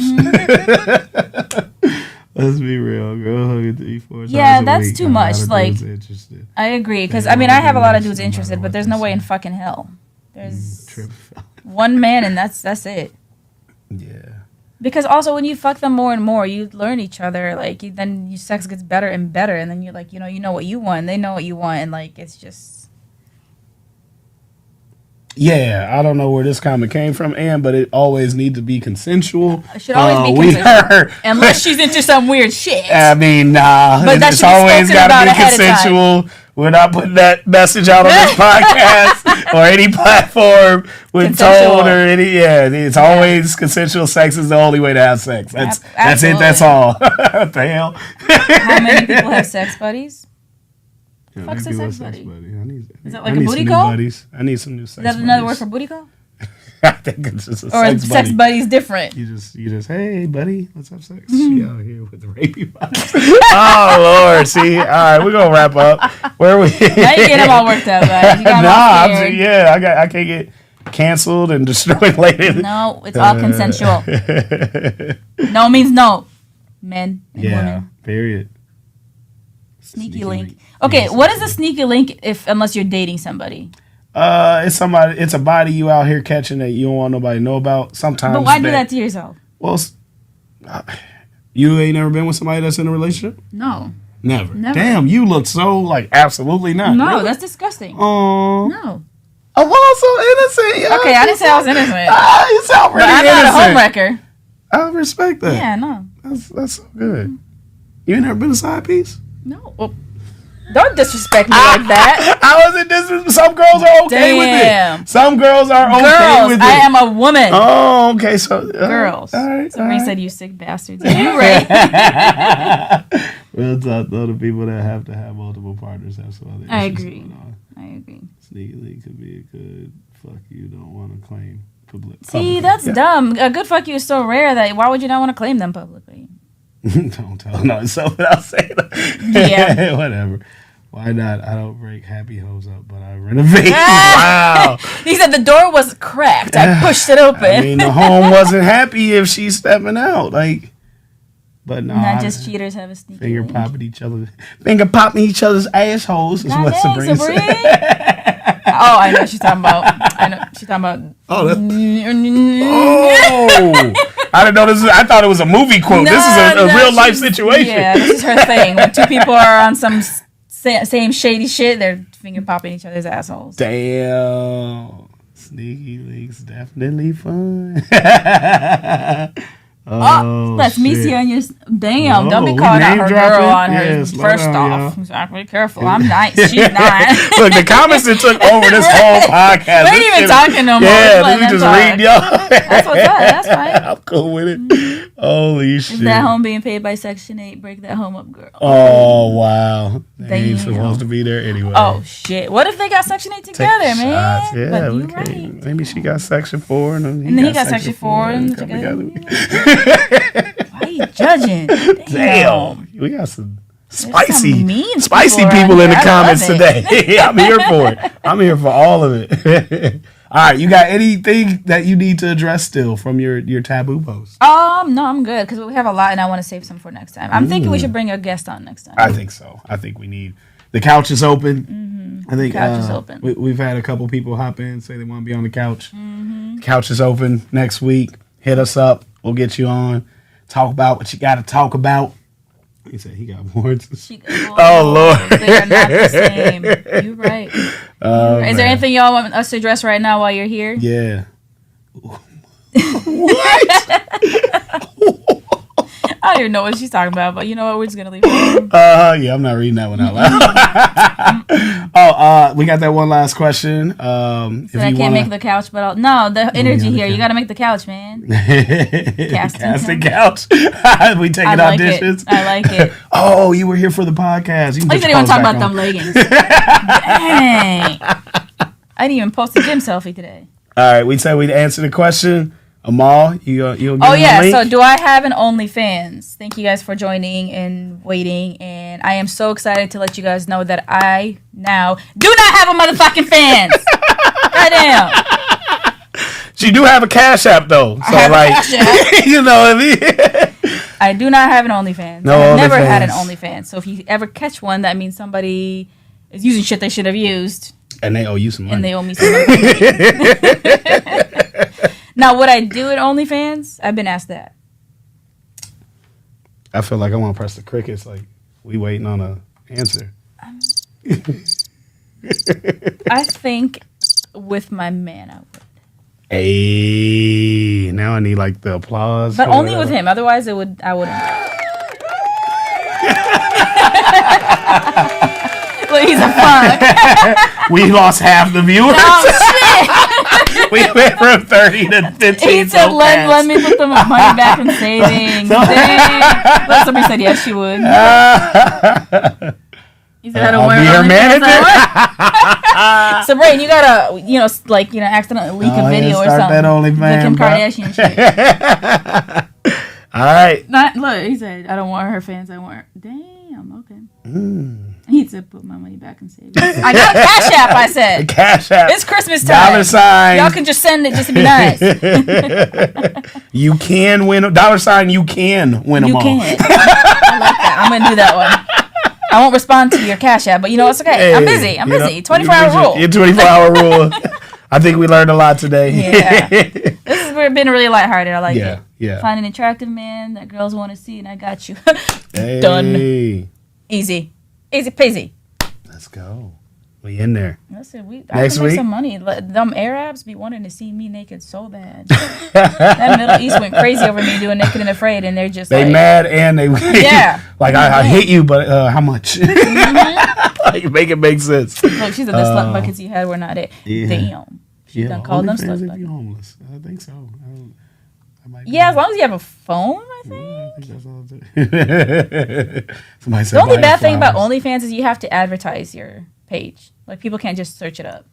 Let's be real. Girl hugging 3-4 times Yeah, a that's week. too much. Like, I agree. Because, I mean, I have a lot of dudes interested, but there's no way in fucking hell. There's one man, and that's it. Yeah. Because also, when you fuck them more and more, you learn each other. Like, then your sex gets better and better. And then you're like, you know what you want. And they know what you want. And, like, it's just... Yeah, I don't know where this comment came from, but it always needs to be consensual. It should always be consensual. Unless she's into some weird shit. I mean, nah. But it's always got to be consensual. We're not putting that message out on this podcast or any platform with told or any. Yeah, it's always consensual. Sex is the only way to have sex. That's it. That's all. What the hell? How many people have sex buddies? Yeah, fuck's a sex buddy? Is that like a booty call? I need some new sex buddies. Is that another word for booty call? I think it's just a or sex buddy. Or sex buddy's different? You just, hey, buddy, let's have sex. She out here with the rapey vibes. Oh, Lord. See? All right, we're going to wrap up. Where are we? Now you get him all worked up, guys. You got I can't get canceled and destroyed later. No, it's all consensual. No means no. Men and women. Period. Sneaky link. Okay, what is a sneaky link unless you're dating somebody? It's a body you out here catching that you don't want nobody to know about. Sometimes. But why do that to yourself? Well, you ain't never been with somebody that's in a relationship? No. Never. Damn, you look so like absolutely not. No, really? That's disgusting. Oh. No. I was so innocent. Yeah, okay, I didn't say I was innocent. You sound really innocent. I'm not a homewrecker. I respect that. Yeah, no. That's so good. You ain't never been a side piece? No. Well, don't disrespect me like that. I wasn't disrespecting. Some girls are okay with it. Some girls are okay with it. I am a woman. Oh, okay. So girls. All right. Somebody said you sick bastards. You right. Real talk though, the people that have to have multiple partners have some other issues going on. I agree. Sneakily could be a good fuck you don't want to claim publicly. See, that's dumb. A good fuck you is so rare that why would you not want to claim them publicly? Don't tell no self without saying that. Yeah. Whatever. Why not? I don't break happy hoes up, but I renovate. Wow. He said the door was cracked. I pushed it open. I mean, the home wasn't happy if she's stepping out. Like, but no. Not just cheaters have a sneaky finger popping each other's assholes is what Sabrina said. Oh, I know what she's talking about. Oh, I didn't know this. I thought it was a movie quote. This is a real life situation. Yeah, this is her thing. When two people are on some same shady shit, they're finger popping each other's assholes. Damn. Sneaky links definitely fun. That's Missy on your... Damn, don't be calling out her girl on her. First off, exactly, careful. I'm nice. She's not. Look, the comments that took over this whole podcast. We ain't even talking no more. Yeah, we just read y'all. That's what's up. That's fine. I'm cool with it. Holy shit. Is that home being paid by Section 8? Break that home up, girl. Oh, wow. They ain't supposed to be there anyway. Oh, shit. What if they got Section 8 together, man? Yeah, but you're right. Maybe she got Section 4 and then he got Section 4 and come together. Why are you judging? Damn. We got some spicy people in the comments today. I'm here for it. I'm here for all of it. All right, you got anything that you need to address still from your taboo post? No, I'm good because we have a lot and I want to save some for next time. I'm thinking we should bring a guest on next time. I think so. I think we need. The couch is open. Mm-hmm. I think the couch is open. We've had a couple people hop in, say they want to be on the couch. Mm-hmm. The couch is open next week. Hit us up. We'll get you on. Talk about what you got to talk about. He said he got words. Oh, Lord. They are not the same. You're right. Is there anything y'all want us to address right now while you're here? Yeah. What? I don't even know what she's talking about, but you know what? We're just gonna leave it. Yeah, I'm not reading that one out loud. We got that one last question. If I can't make the couch, but the energy here. You got to make the couch, man. Casting couch. We taking like auditions. I like it. Oh, you were here for the podcast. You I didn't even talk about them leggings. Dang. I didn't even post a gym selfie today. All right, we said we'd answer the question. Amal, you'll give Oh me yeah, a link? so do I have an OnlyFans? Thank you guys for joining and waiting, and I am so excited to let you guys know that I now do not have a motherfucking fans. Goddamn. She do have a Cash App though, so Cash App. You know what I mean. I do not have an OnlyFans. No, I've never had an OnlyFans. So if you ever catch one, that means somebody is using shit they should have used, and they owe you some money, and they owe me some money. Now, would I do it OnlyFans? I've been asked that. I feel like I want to press the crickets. Like we waiting on a answer. I think with my man, I would. Hey, now I need like the applause. But only with him. Otherwise, I wouldn't. Look, he's a fuck. We lost half the viewers. Oh shit! We went from 30 to 15. He said, let me put the money back in savings. Dang. But somebody said, yes, she would. He said, I don't I'll be her manager. So, Brain, you gotta, accidentally leak a video or something. That OnlyFans, Kim Kardashian shit. All right. Look, he said, I don't want her fans. I want her. Damn, okay. He said, put my money back in savings. I got a Cash App, I said. Cash App. It's Christmas time. $. Y'all can just send it just to be nice. You can win. $. You can win them all. You can. I like that. I'm going to do that one. I won't respond to your Cash App, but it's okay. Hey, I'm busy. 24-hour rule. Your 24-hour rule. I think we learned a lot today. Yeah. This has been really lighthearted. I like it. Yeah. Find an attractive man that girls want to see, and I got you. Hey. Done. Easy. Easy peasy. Let's go. We in there. Listen, Next I can week? make some money. Them Arabs be wanting to see me naked so bad. That Middle East went crazy over me doing Naked and Afraid, and they're just they mad and they yeah. Like I hate you, but how much? Like make it make sense. Look, she said the slut buckets you had were not it. Yeah. Damn. She done called them slut buckets. If you're homeless, I think so. As long as you have a phone, I think. Yeah, I think that's all Somebody said the only bad thing about OnlyFans is you have to advertise your page. Like people can't just search it up.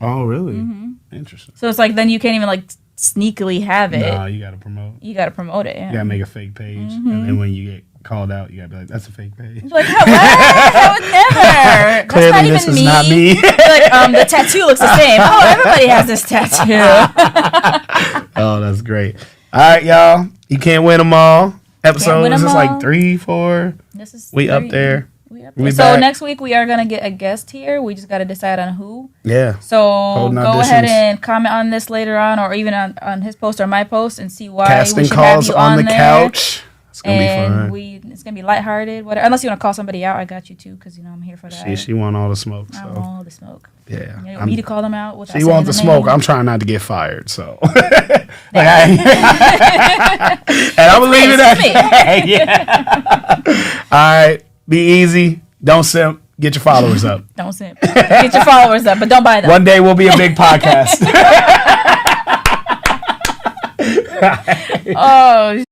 Oh, really? Mm-hmm. Interesting. So it's like then you can't even sneakily have it. No, you got to promote. You got to promote it. Yeah. You got to make a fake page, and then when you get called out, you got to be like, "That's a fake page." Like, what? I would never. Clearly, this is not me. The tattoo looks the same. Oh, everybody has this tattoo. Oh, that's great. All right, y'all. You can't win them all. Episode this is like 3, 4. This is we 3. Up there. So next week we are gonna get a guest here. We just got to decide on who. Yeah. So go ahead and comment on this later on, or even on his post or my post, and see why Casting we should calls have you on the there. couch. It's gonna be fun. It's gonna be lighthearted. Whatever. Unless you want to call somebody out, I got you too, because I'm here for that. She want all the smoke. I want all the smoke. Yeah. You want me to call them out? She wants the smoke. I'm trying not to get fired, so. And I'm gonna leave it at that. Yeah. All right. Be easy. Don't simp. Get your followers up. Don't simp. Get your followers up, but don't buy them. One day we'll be a big podcast. Oh.